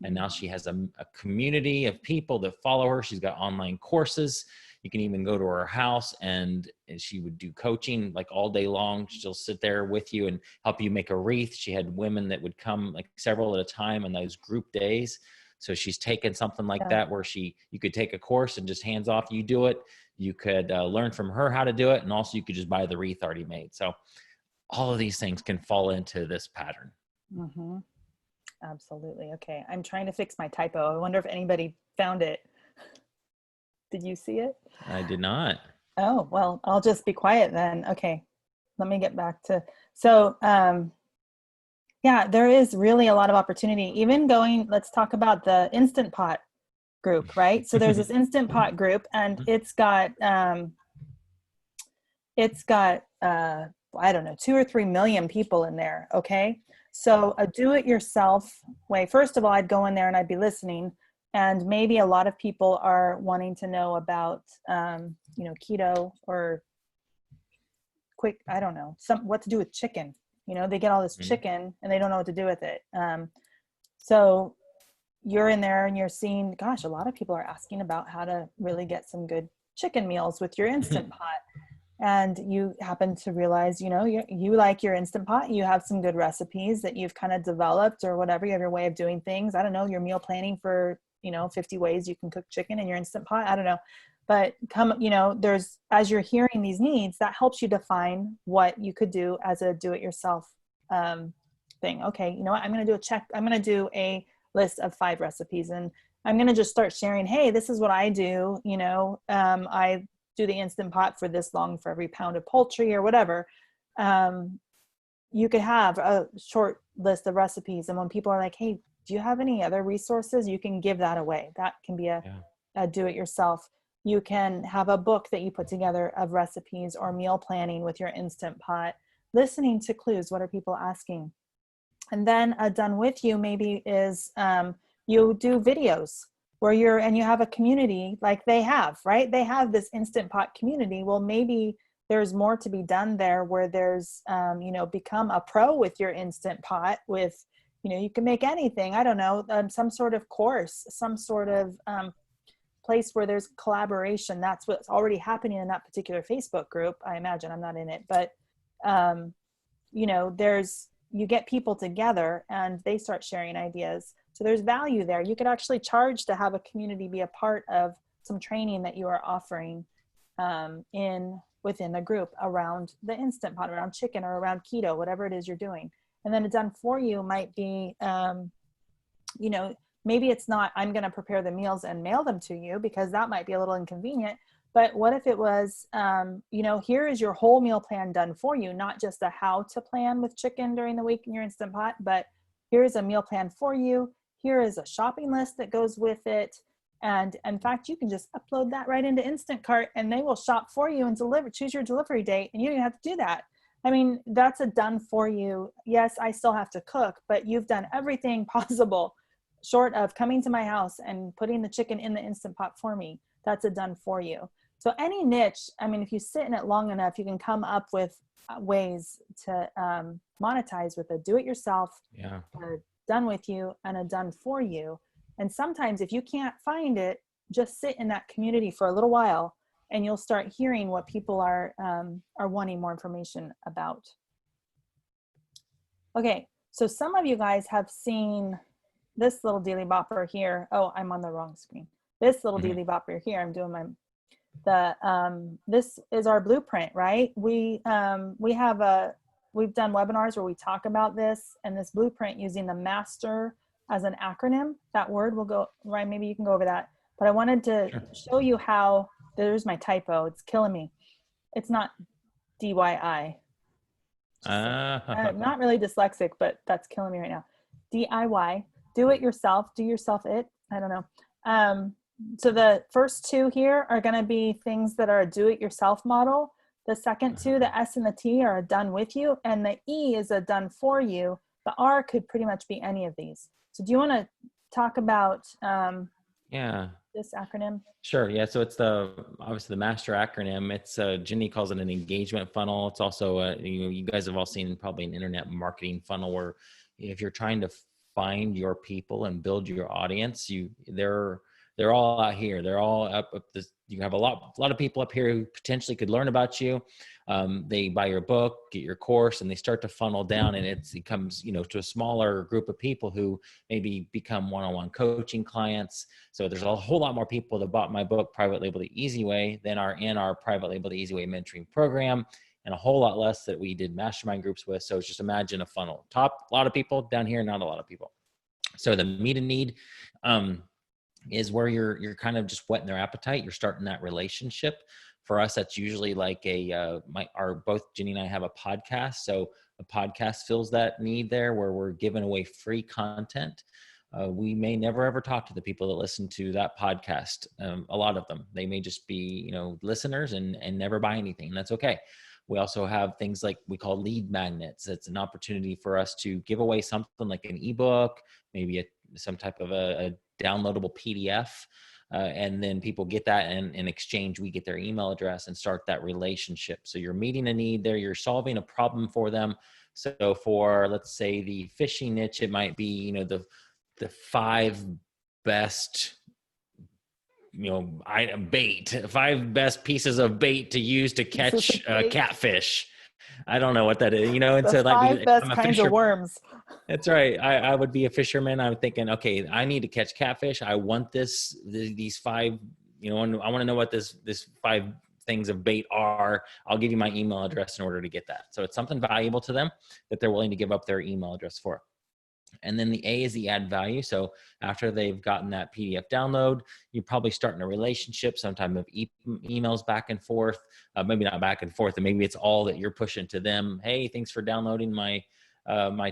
And now she has a community of people that follow her. She's got online courses. You can even go to her house and she would do coaching like all day long. She'll sit there with you and help you make a wreath. She had women that would come like several at a time on those group days. So she's taken something like that where you could take a course and just hands off, you do it. You could learn from her how to do it. And also you could just buy the wreath already made. So all of these things can fall into this pattern. Mm-hmm. Absolutely. Okay. I'm trying to fix my typo. I wonder if anybody found it. Did you see it? I did not. Oh, well, I'll just be quiet then. Okay. Let me get back to, so, yeah, there is really a lot of opportunity. Even let's talk about the Instant Pot group, right? So there's this Instant Pot group, and it's got I don't know, 2 or 3 million people in there. Okay. So a do-it-yourself way, first of all, I'd go in there and I'd be listening, and maybe a lot of people are wanting to know about, keto or I don't know, what to do with chicken. They get all this chicken and they don't know what to do with it. So you're in there and you're seeing, gosh, a lot of people are asking about how to really get some good chicken meals with your Instant Pot. And you happen to realize, you like your Instant Pot, you have some good recipes that you've kind of developed or whatever. You have your way of doing things. I don't know, your meal planning for, 50 ways you can cook chicken in your Instant Pot. I don't know. But there's, as you're hearing these needs, that helps you define what you could do as a do-it-yourself thing. Okay, you know what? I'm going to do a list of 5 recipes, and I'm going to just start sharing, hey, this is what I do. I do the Instant Pot for this long for every pound of poultry or whatever. You could have a short list of recipes. And when people are like, hey, do you have any other resources? You can give that away. That can be a do-it-yourself. You can have a book that you put together of recipes or meal planning with your Instant Pot, listening to clues. What are people asking? And then done with you maybe is you do videos where you have a community like they have, right? They have this Instant Pot community. Well, maybe there's more to be done there where there's, become a pro with your Instant Pot with, you can make anything. I don't know, some sort of course, some sort of place where there's collaboration. That's what's already happening in that particular Facebook group. I imagine, I'm not in it, but you get people together and they start sharing ideas. So there's value there. You could actually charge to have a community be a part of some training that you are offering within the group around the Instant Pot, around chicken or around keto, whatever it is you're doing. And then a done for you might be, maybe it's not, I'm going to prepare the meals and mail them to you, because that might be a little inconvenient. But what if it was, here is your whole meal plan done for you, not just a how to plan with chicken during the week in your Instant Pot, but here's a meal plan for you. Here is a shopping list that goes with it. And in fact, you can just upload that right into Instant Cart and they will shop for you and choose your delivery date. And you don't even have to do that. I mean, that's a done for you. Yes, I still have to cook, but you've done everything possible short of coming to my house and putting the chicken in the Instant Pot for me. That's a done for you. So any niche, I mean, if you sit in it long enough, you can come up with ways to monetize with a do-it-yourself, a done with you, and a done for you. And sometimes if you can't find it, just sit in that community for a little while and you'll start hearing what people are wanting more information about. Okay, so some of you guys have seen this little dealy bopper here. Oh, I'm on the wrong screen. This little dealy bopper here, I'm doing this is our blueprint, right? We've done webinars where we talk about this and this blueprint using the MASTER as an acronym. That word will go, Ryan, maybe you can go over that. But I wanted to show you how, there's my typo, it's killing me. It's not DIY. I'm not really dyslexic, but that's killing me right now. DIY, do it yourself, do yourself it, I don't know. So the first 2 here are going to be things that are a do-it-yourself model. The second 2, the S and the T, are a done with you, and the E is a done for you. The R could pretty much be any of these. So do you want to talk about this acronym? Sure. Yeah. So it's obviously the MASTER acronym. It's Ginny calls it an engagement funnel. It's also you guys have all seen probably an internet marketing funnel where if you're trying to find your people and build your audience, they're all out here. They're all up this. You have a lot of people up here who potentially could learn about you. They buy your book, get your course, and they start to funnel down, and it comes, to a smaller group of people who maybe become one-on-one coaching clients. So there's a whole lot more people that bought my book, Private Label the Easy Way, than are in our Private Label the Easy Way mentoring program, and a whole lot less that we did mastermind groups with. So it's just imagine a funnel. Top, a lot of people, down here, not a lot of people. So the meet and need, is where you're kind of just whetting their appetite. You're starting that relationship. For us, that's usually like both Ginny and I have a podcast. So a podcast fills that need there where we're giving away free content. We may never ever talk to the people that listen to that podcast. A lot of them, they may just be, listeners and never buy anything. And that's okay. We also have things like we call lead magnets. It's an opportunity for us to give away something like an ebook, maybe some type of a downloadable PDF. And then people get that, and in exchange, we get their email address and start that relationship. So you're meeting a need there. You're solving a problem for them. So for, let's say, the fishing niche, it might be, the 5 best, bait, 5 best pieces of bait to use to catch catfish. I don't know what that is, and the so like 5 best kinds of worms. That's right. I would be a fisherman. I'm thinking, okay, I need to catch catfish. I want these 5 you know, I want to know what this 5 things of bait are. I'll give you my email address in order to get that. So it's something valuable to them that they're willing to give up their email address for. And then the A is the add value. So after they've gotten that PDF download, you're probably starting a relationship, sometime of emails back and forth, maybe not back and forth, and maybe it's all that you're pushing to them. Hey, thanks for downloading my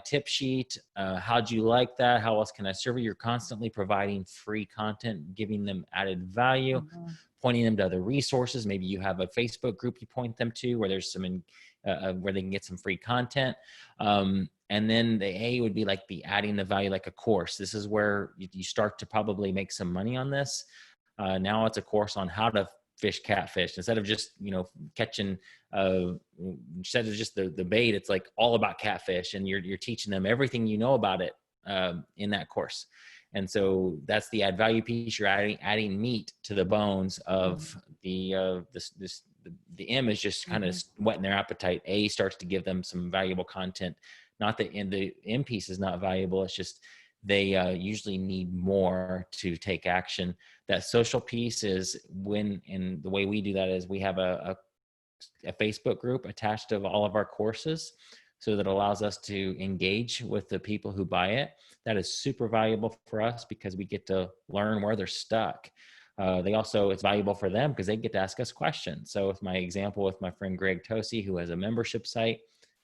tip sheet. How'd you like that? How else can I serve you? You're constantly providing free content, giving them added value, pointing them to other resources. Maybe you have a Facebook group you point them to where there's some where they can get some free content. And then the A would be like the adding the value, like a course. This is where you start to probably make some money on this. Now it's a course on how to fish catfish instead of just, you know, catching, instead of just the bait. It's like all about catfish, and you're teaching them everything you know about it in that course. And so that's the add value piece. You're adding meat to the bones of the M is just kind of whetting their appetite. A starts to give them some valuable content. Not that in the M piece is not valuable. It's just they usually need more to take action. That social piece is and the way we do that is we have a Facebook group attached to all of our courses. So that allows us to engage with the people who buy it. That is super valuable for us because we get to learn where they're stuck. It's valuable for them because they get to ask us questions. So with my example with my friend Greg Tosi, who has a membership site,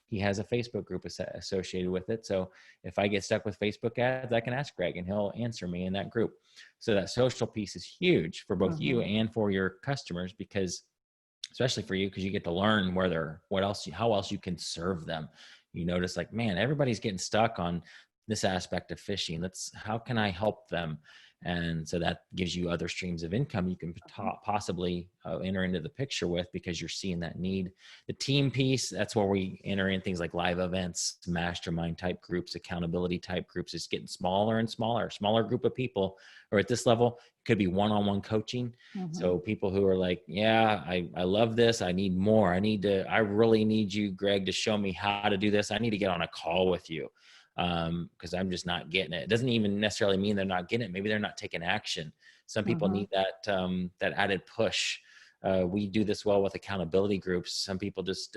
he has a Facebook group associated with it. So if I get stuck with Facebook ads, I can ask Greg and he'll answer me in that group. So that social piece is huge for both you and for your customers, because especially for you, because you get to learn how else you can serve them. You notice like, man, everybody's getting stuck on this aspect of fishing. How can I help them? And so that gives you other streams of income you can possibly enter into the picture with, because you're seeing that need. The team piece, that's where we enter in things like live events, mastermind type groups, accountability type groups. It's getting smaller and smaller group of people, or at this level, it could be one-on-one coaching. So people who are like, yeah, I love this. I need more. I really need you, Greg, to show me how to do this. I need to get on a call with you. Because I'm just not getting it. It doesn't even necessarily mean they're not getting it. Maybe they're not taking action. Some people need that added push. We do this well with accountability groups. Some people just,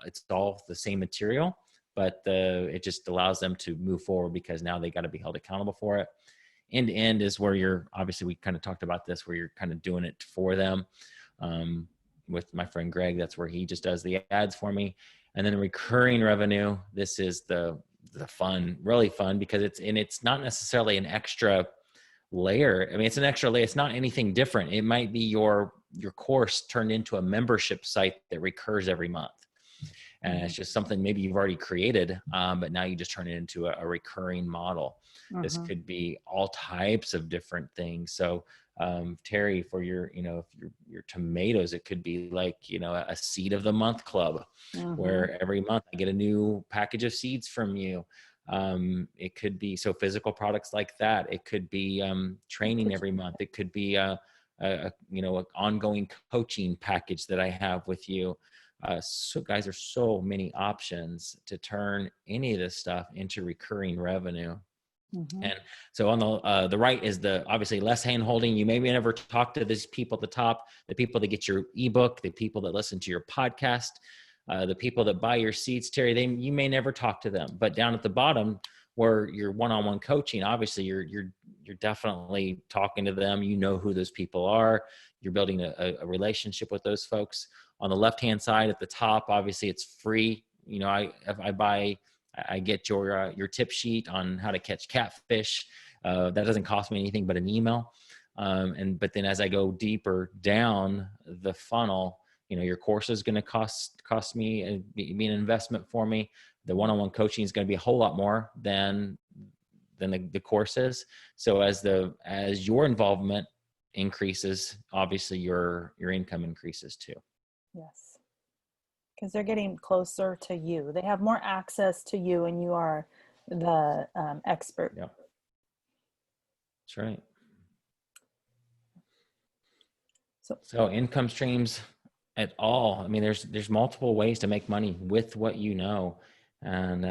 it's all the same material, but it just allows them to move forward because now they got to be held accountable for it. End to end is where obviously we kind of talked about this, where you're kind of doing it for them. With my friend Greg, that's where he just does the ads for me. And then recurring revenue, this is the fun, really fun, because it's not necessarily an extra layer. I mean, it's an extra layer. It's not anything different. It might be your course turned into a membership site that recurs every month. And it's just something maybe you've already created, but now you just turn it into a recurring model. This could be all types of different things. So Terry, for your tomatoes, it could be like, a seed of the month club, where every month I get a new package of seeds from you. It could be physical products like that. It could be training every month. It could be an ongoing coaching package that I have with you. So guys, there's so many options to turn any of this stuff into recurring revenue. And so on the right is obviously less hand holding. You maybe never talk to these people at the top, the people that get your ebook, the people that listen to your podcast, the people that buy your seeds, Terry, you may never talk to them, but down at the bottom where you're one-on-one coaching, obviously you're definitely talking to them. You know who those people are. You're building a relationship with those folks. On the left-hand side at the top, obviously it's free. If I buy, I get your tip sheet on how to catch catfish. That doesn't cost me anything but an email. But then as I go deeper down the funnel, your course is going to cost me and be an investment for me. The one-on-one coaching is going to be a whole lot more than the course is. So as your involvement increases, obviously your income increases too. Yes. Because they're getting closer to you. They have more access to you, and you are the expert. Yeah, that's right. So income streams at all. I mean, there's multiple ways to make money with what you know, and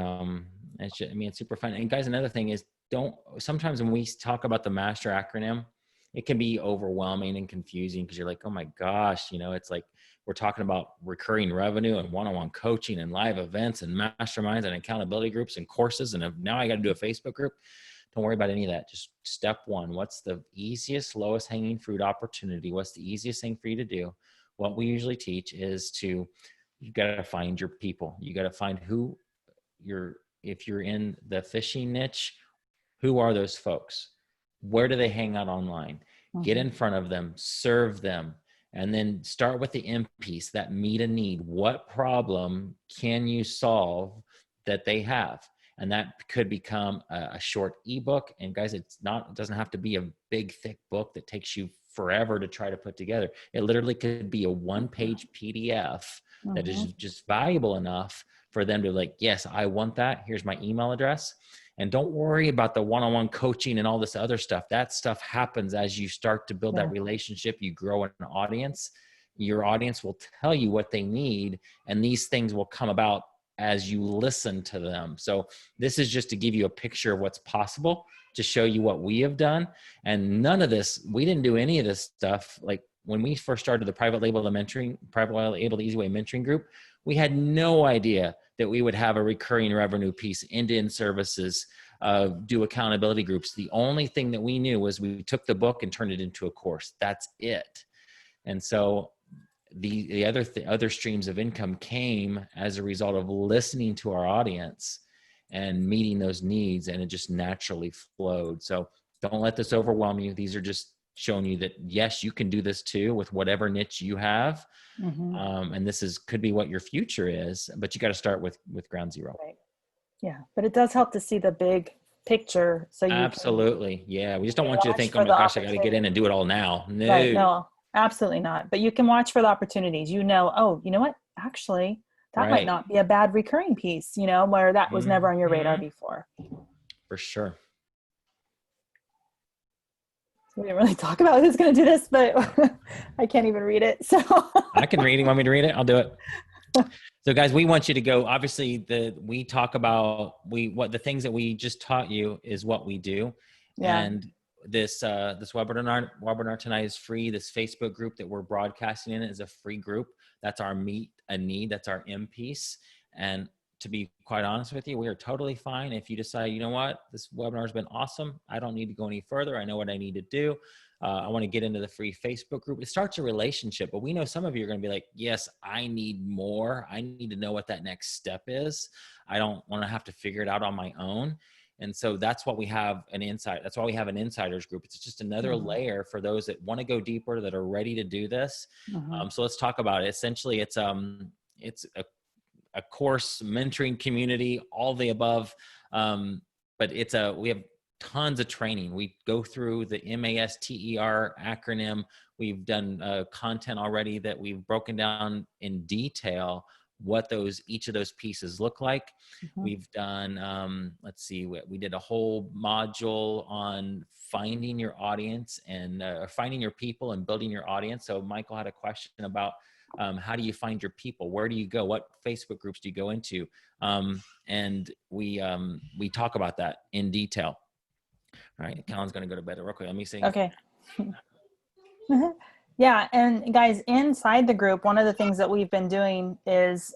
it's super fun. And guys, another thing is, sometimes when we talk about the MASTER acronym, it can be overwhelming and confusing because you're like, oh my gosh, it's like we're talking about recurring revenue and one-on-one coaching and live events and masterminds and accountability groups and courses. And now I got to do a Facebook group. Don't worry about any of that. Just step one. What's the easiest, lowest hanging fruit opportunity? What's the easiest thing for you to do? What we usually teach is you got to find your people. You got to find if you're in the fishing niche, who are those folks? Where do they hang out online? Get in front of them, serve them, and then start with the M piece, that meet a need. What problem can you solve that they have? And that could become a short ebook. And guys, it doesn't have to be a big, thick book that takes you forever to try to put together. It literally could be a one-page PDF that is just valuable enough for them to like, yes, I want that. Here's my email address. And don't worry about the one-on-one coaching and all this other stuff. That stuff happens as you start to build that relationship. You grow an audience. Your audience will tell you what they need. And these things will come about as you listen to them. So this is just to give you a picture of what's possible, to show you what we have done. And none of this, we didn't do any of this stuff. Like when we first started the private label, the Easy Way mentoring group, we had no idea that we would have a recurring revenue piece, end-to-end services, do accountability groups. The only thing that we knew was we took the book and turned it into a course. That's it. And so the other streams of income came as a result of listening to our audience and meeting those needs, and it just naturally flowed. So don't let this overwhelm you. These are just showing you that, yes, you can do this too with whatever niche you have. And this could be what your future is, but you got to start with ground zero. Right. Yeah. But it does help to see the big picture. So you absolutely. Yeah. We just don't want you to think, oh my gosh, I got to get in and do it all now. No. Right. No, absolutely not. But you can watch for the opportunities, oh, you know what? Actually, that might not be a bad recurring piece, where that was never on your radar before. For sure. We didn't really talk about who's going to do this, but I can't even read it. So I can read it. You want me to read it? I'll do it. So guys, we want you to go. Obviously we talk about, what the things that we just taught you is what we do. Yeah. And this webinar tonight is free. This Facebook group that we're broadcasting in is a free group. That's our meet a need. That's our M piece. And to be quite honest with you, we are totally fine if you decide, you know what, this webinar has been awesome. I don't need to go any further. I know what I need to do. I want to get into the free Facebook group. It starts a relationship, but we know some of you are going to be like, yes, I need more. I need to know what that next step is. I don't want to have to figure it out on my own. And so that's what we have an insight. That's why we have an insiders group. It's just another layer for those that want to go deeper, that are ready to do this. So let's talk about it. Essentially, it's a course, mentoring community, all the above. But we have tons of training. We go through the MASTER acronym. We've done content already that we've broken down in detail what each of those pieces look like. We've done, let's see, we did a whole module on finding your audience and finding your people and building your audience. So Michael had a question about how do you find your people? Where do you go? What Facebook groups do you go into? And we talk about that in detail. All right, Callan's going to go to bed real quick. Let me see. Okay. Yeah. And guys, inside the group, one of the things that we've been doing is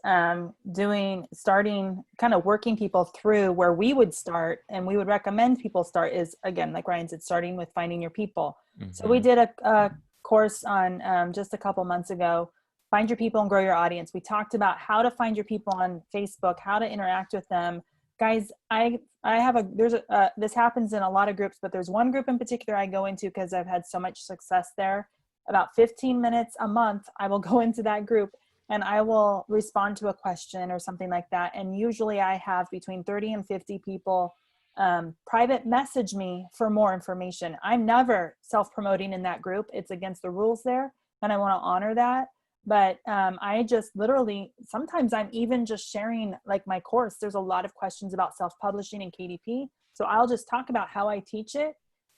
starting kind of working people through where we would start, and we would recommend people start is, again, like Ryan said, starting with finding your people. So we did a course on just a couple months ago, Find Your People and Grow Your Audience. We talked about how to find your people on Facebook, how to interact with them. Guys, this happens in a lot of groups, but there's one group in particular I go into because I've had so much success there. About 15 minutes a month, I will go into that group and I will respond to a question or something like that. And usually I have between 30 and 50 people private message me for more information. I'm never self-promoting in that group. It's against the rules there, and I want to honor that. But I just literally, sometimes I'm even just sharing like my course. There's a lot of questions about self-publishing and KDP. So I'll just talk about how I teach it.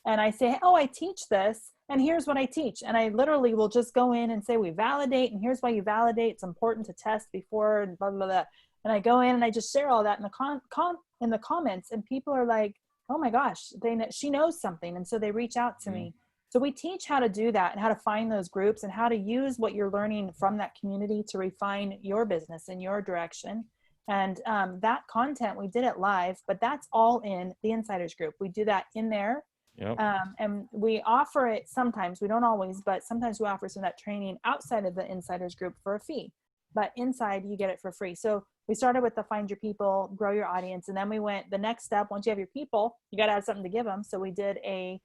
And I say, oh, I teach this, and here's what I teach. And I literally will just go in and say, we validate, and here's why you validate. It's important to test before, and blah, blah, blah. And I go in and I just share all that in the comments, and people are like, oh my gosh, she knows something. And so they reach out to me. So we teach how to do that and how to find those groups and how to use what you're learning from that community to refine your business and your direction. And that content, we did it live, but that's all in the Insiders group. We do that in there. Yep. And we offer it sometimes, we don't always, but sometimes we offer some of that training outside of the Insiders group for a fee. But inside, you get it for free. So we started with the find your people, grow your audience. And then we went the next step. Once you have your people, you got to have something to give them. So we did a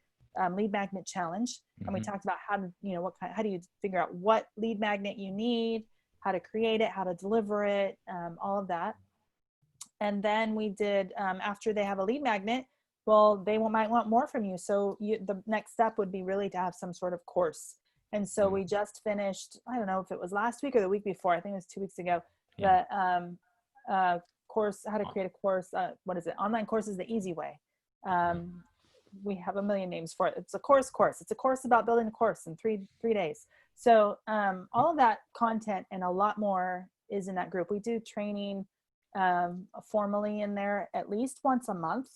lead magnet challenge. And we talked about how to, how do you figure out what lead magnet you need, how to create it, how to deliver it, all of that. And then we did, after they have a lead magnet, well, they might want more from you. So the next step would be really to have some sort of course. And so we just finished, I don't know if it was last week or the week before, I think it was 2 weeks ago, the course, how to create a course, what is it? Online courses the easy way. We have a million names for it. It's a course. It's a course about building a course in three days. So all of that content and a lot more is in that group. We do training formally in there at least once a month.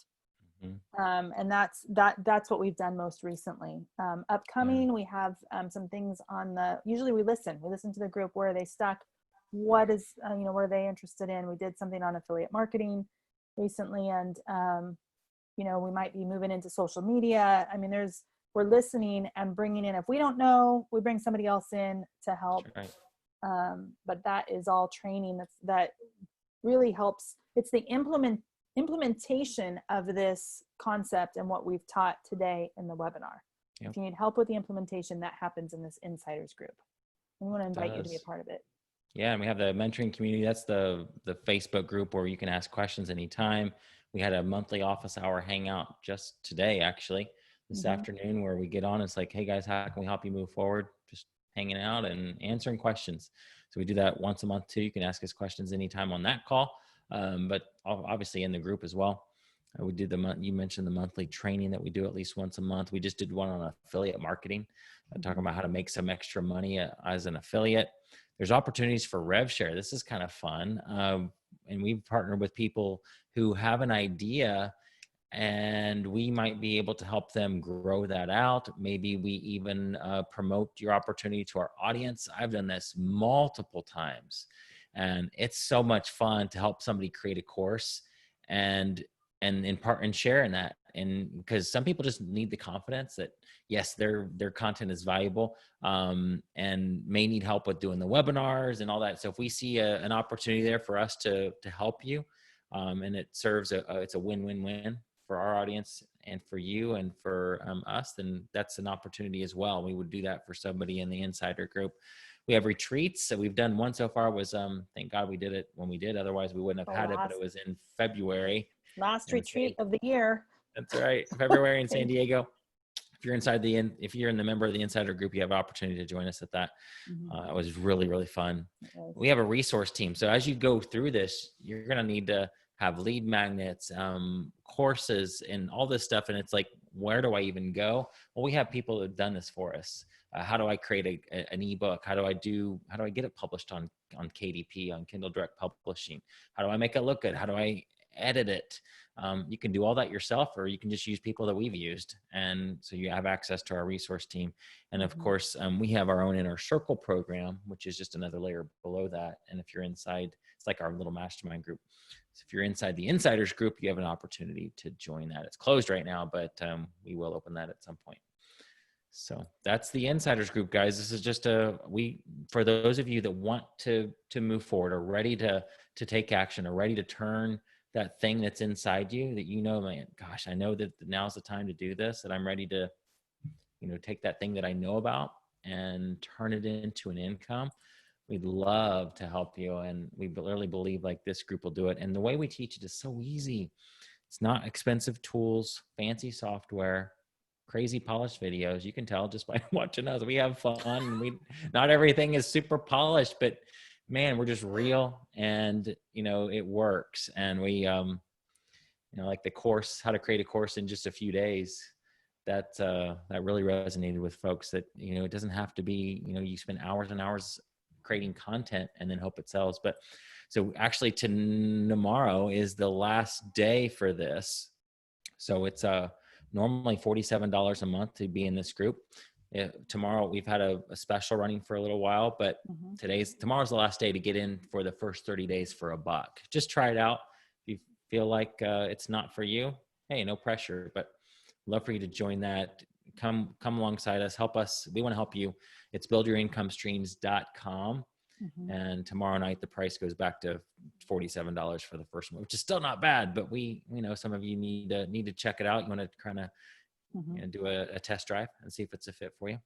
And that's what we've done most recently. Upcoming, we have some things on usually we listen to the group, where are they stuck, what is, what are they interested in? We did something on affiliate marketing recently, and we might be moving into social media. I mean, we're listening and bringing in, if we don't know, we bring somebody else in to help. Right. But that is all training that really helps. It's the implementation of this concept and what we've taught today in the webinar. Yep. If you need help with the implementation, that happens in this Insiders group. We want to invite you to be a part of it. Yeah, and we have the mentoring community. That's the Facebook group where you can ask questions anytime. We had a monthly office hour hangout just today, actually, this afternoon, where we get on. It's like, hey guys, how can we help you move forward? Just hanging out and answering questions. So we do that once a month too. You can ask us questions anytime on that call, but obviously in the group as well. We do you mentioned the monthly training that we do at least once a month. We just did one on affiliate marketing, talking about how to make some extra money as an affiliate. There's opportunities for rev share. This is kind of fun. And we've partnered with people who have an idea, and we might be able to help them grow that out. Maybe we even promote your opportunity to our audience. I've done this multiple times, and it's so much fun to help somebody create a course and share in that. And because some people just need the confidence that yes, their content is valuable, and may need help with doing the webinars and all that. So if we see an opportunity there for us to help you, and it serves it's a win-win-win for our audience and for you and for us, then that's an opportunity as well. We would do that for somebody in the Insider group. We have retreats. So we've done one so far. Was thank God we did it when we did. Otherwise we wouldn't have had it. But it was in February. Last retreat of the year. That's right. February in San Diego. If you're in the member of the Insider group, you have an opportunity to join us at that. It was really, really fun. We have a resource team. So as you go through this, you're going to need to have lead magnets, courses, and all this stuff. And it's like, where do I even go? Well, we have people that have done this for us. How do I create an ebook? How do I get it published on KDP, on Kindle Direct Publishing? How do I make it look good? How do I edit it? You can do all that yourself, or you can just use people that we've used. And so you have access to our resource team. And of course, we have our own Inner Circle program, which is just another layer below that. And if you're inside, it's like our little mastermind group. So if you're inside the Insiders group, you have an opportunity to join that. It's closed right now, but we will open that at some point. So that's the Insiders group, guys. This is just for those of you that want to move forward, or ready to take action, or ready to turn that thing that's inside you that, man, gosh, I know that now's the time to do this, and I'm ready to, take that thing that I know about and turn it into an income. We'd love to help you. And we really believe like this group will do it. And the way we teach it is so easy. It's not expensive tools, fancy software, crazy polished videos. You can tell just by watching us. We have fun. Not everything is super polished, but man, we're just real, and it works. And we like the course, how to create a course in just a few days, that really resonated with folks. That it doesn't have to be you spend hours and hours creating content and then hope it sells. But so actually tomorrow is the last day for this. So it's normally $47 a month to be in this group. Tomorrow we've had a special running for a little while, but tomorrow's the last day to get in for the first 30 days for $1. Just try it out. If you feel like it's not for you, hey, no pressure, but love for you to join that. Come alongside us, help us. We want to help you. It's buildyourinComestreams.com. And tomorrow night, the price goes back to $47 for the first one, which is still not bad, but we know some of you need to check it out. You want to kind of do a test drive and see if it's a fit for you.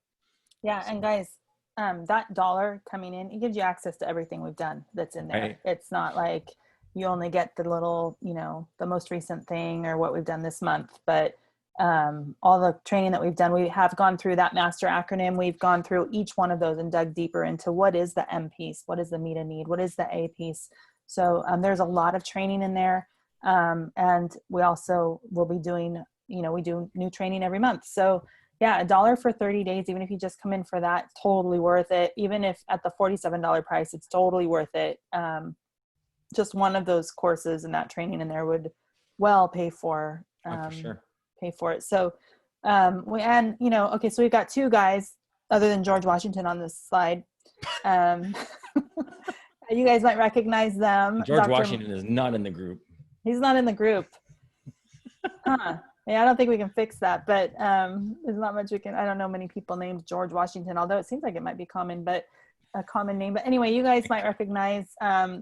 Yeah. So. And guys, that dollar coming in, it gives you access to everything we've done that's in there. Right. It's not like you only get the little, the most recent thing or what we've done this month, but all the training that we've done, we have gone through that master acronym. We've gone through each one of those and dug deeper into what is the M piece, what is the meet and need, what is the A piece. So there's a lot of training in there. And we also will be doing, we do new training every month. So yeah, $1 for 30 days, even if you just come in for that, totally worth it. Even if at the $47 price, it's totally worth it. Just one of those courses and that training in there would well pay for, for sure. Pay for it. So, okay, so we've got two guys other than George Washington on this slide. You guys might recognize them. George Washington is not in the group. He's not in the group. Huh. Yeah, I don't think we can fix that, but there's not much we can, I don't know many people named George Washington, although it seems like it might be common, but a common name. But anyway, you guys might recognize,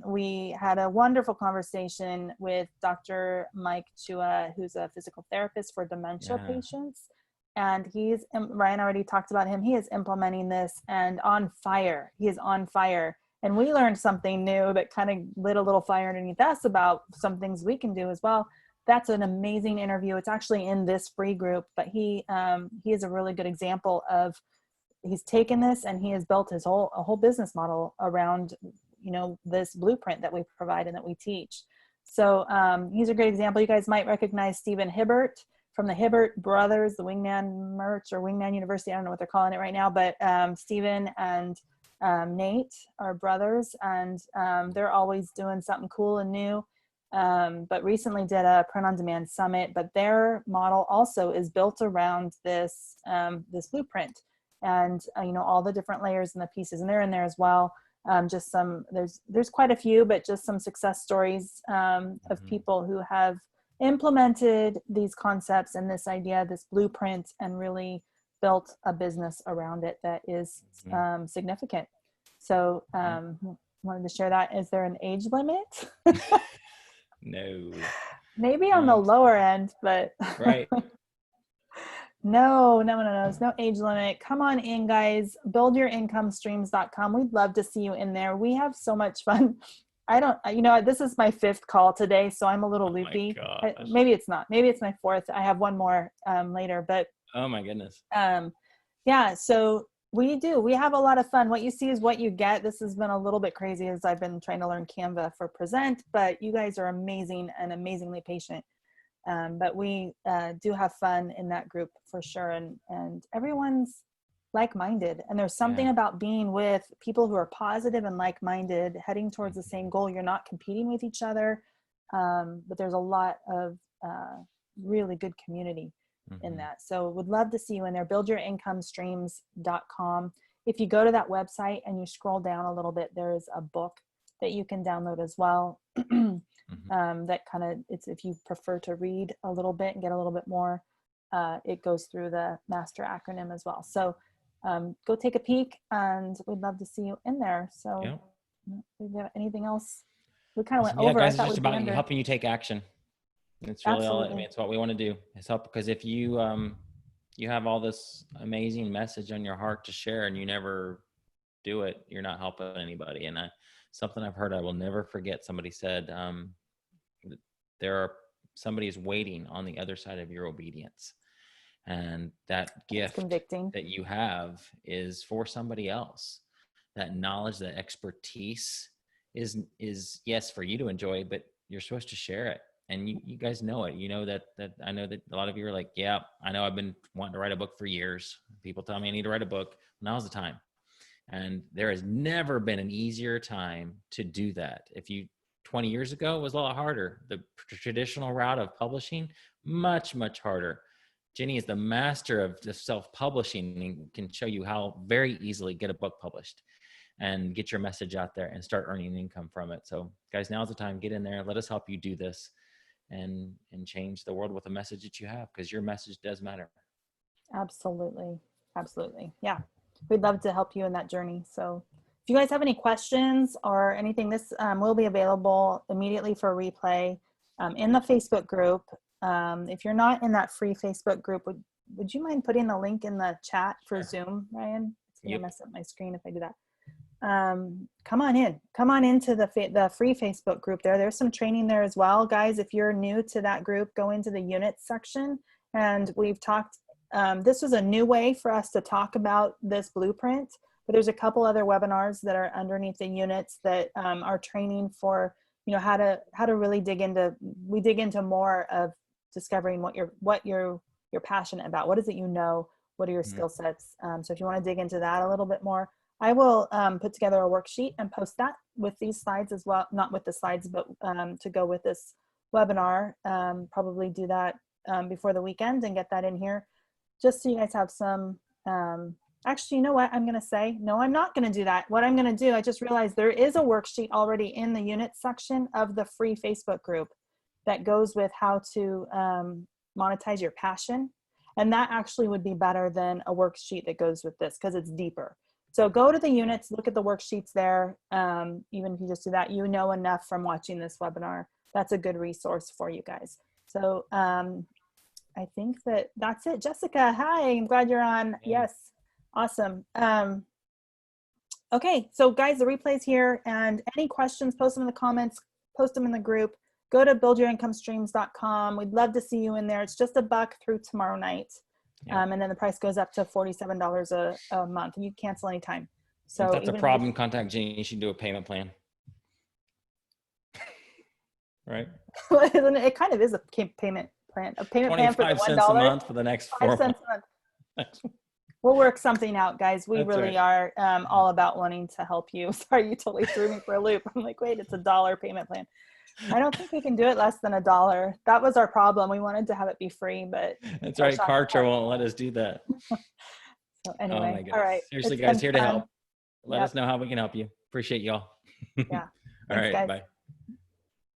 we had a wonderful conversation with Dr. Mike Chua, who's a physical therapist for dementia patients. And Ryan already talked about him. He is implementing this and on fire. He is on fire. And we learned something new that kind of lit a little fire underneath us about some things we can do as well. That's an amazing interview. It's actually in this free group, but he is a really good example of, he's taken this and he has built a whole business model around, this blueprint that we provide and that we teach. So he's a great example. You guys might recognize Stephen Hibbert from the Hibbert Brothers, the Wingman Merch or Wingman University. I don't know what they're calling it right now, but Stephen and Nate are brothers, and they're always doing something cool and new. But recently did a print-on-demand summit, but their model also is built around this blueprint. And all the different layers and the pieces, and they're in there as well. Just there's quite a few, but just some success stories of people who have implemented these concepts and this idea, this blueprint, and really built a business around it that is significant. So wanted to share that. Is there an age limit? No. Maybe on the lower end, but right. No. There's no age limit. Come on in, guys. BuildyourinComestreams.com. We'd love to see you in there. We have so much fun. This is my 5th call today, so I'm a little loopy. Maybe it's not. Maybe it's my 4th. I have one more later, but. Oh my goodness. Yeah. So we have a lot of fun. What you see is what you get. This has been a little bit crazy as I've been trying to learn Canva for Present, but you guys are amazing and amazingly patient. But we do have fun in that group for sure. And everyone's like-minded. And there's something about being with people who are positive and like-minded, heading towards the same goal. You're not competing with each other. But there's a lot of really good community in that. So would love to see you in there. BuildyourinComestreams.com. If you go to that website and you scroll down a little bit, there is a book that you can download as well. That kind of, it's if you prefer to read a little bit and get a little bit more, it goes through the master acronym as well. So go take a peek, and we'd love to see you in there. So if you have anything else, we kind of went over. Guys, it's just about helping you take action. It's really all, it's what we want to do. It's help, because if you you have all this amazing message on your heart to share and you never do it, you're not helping anybody. And something I've heard I will never forget, somebody said, somebody is waiting on the other side of your obedience. And that gift that you have is for somebody else. That knowledge, that expertise is yes, for you to enjoy, but you're supposed to share it. And you guys know it. You know that I know that a lot of you are like, yeah, I know I've been wanting to write a book for years. People tell me I need to write a book. Now's the time. And there has never been an easier time to do that. 20 years ago, it was a lot harder. The traditional route of publishing, much, much harder. Jenny is the master of just self-publishing and can show you how very easily get a book published and get your message out there and start earning income from it. So guys, now's the time. Get in there. Let us help you do this and change the world with a message that you have, because your message does matter. Absolutely. Absolutely. Yeah. We'd love to help you in that journey. So if you guys have any questions or anything, this will be available immediately for replay in the Facebook group. If you're not in that free Facebook group, would you mind putting the link in the chat for Zoom, Ryan? It's going to mess up my screen if I do that. Come on into the free Facebook group there. There's some training there as well. Guys, if you're new to that group, go into the units section. And we've talked, this was a new way for us to talk about this blueprint, but there's a couple other webinars that are underneath the units that are training for, how to really dig into more of discovering what you're passionate about. What is it what are your skill sets? So if you want to dig into that a little bit more, I will put together a worksheet and post that with these slides as well. Not with the slides, but to go with this webinar. Probably do that before the weekend and get that in here, just so you guys have some. Actually, you know what I'm going to say? No, I'm not going to do that. What I'm going to do, I just realized there is a worksheet already in the units section of the free Facebook group that goes with how to monetize your passion. And that actually would be better than a worksheet that goes with this, because it's deeper. So go to the units, look at the worksheets there. Even if you just do that, enough from watching this webinar. That's a good resource for you guys. So I think that's it. Jessica, hi, I'm glad you're on. Hey. Yes, awesome. Okay, so guys, the replay's here, and any questions, post them in the comments, post them in the group. Go to buildyourinecomestreams.com. We'd love to see you in there. It's just $1 through tomorrow night. Yeah. And then the price goes up to $47 a month, and you cancel anytime. So if that's a problem, contact Jenny. You should do a payment plan. Right? It kind of is a payment plan. A payment plan for the $1 cents a month for the next 4 months. We'll work something out, guys. We really are all about wanting to help you. Sorry, you totally threw me for a loop. I'm like, wait, it's $1 payment plan. I don't think we can do it less than $1. That was our problem. We wanted to have it be free, but that's right. Kartra won't let us do that. So anyway, oh my goodness. All right. Seriously, guys, here to help. Let us know how we can help you. Appreciate y'all. Yeah. All right. Guys. Bye.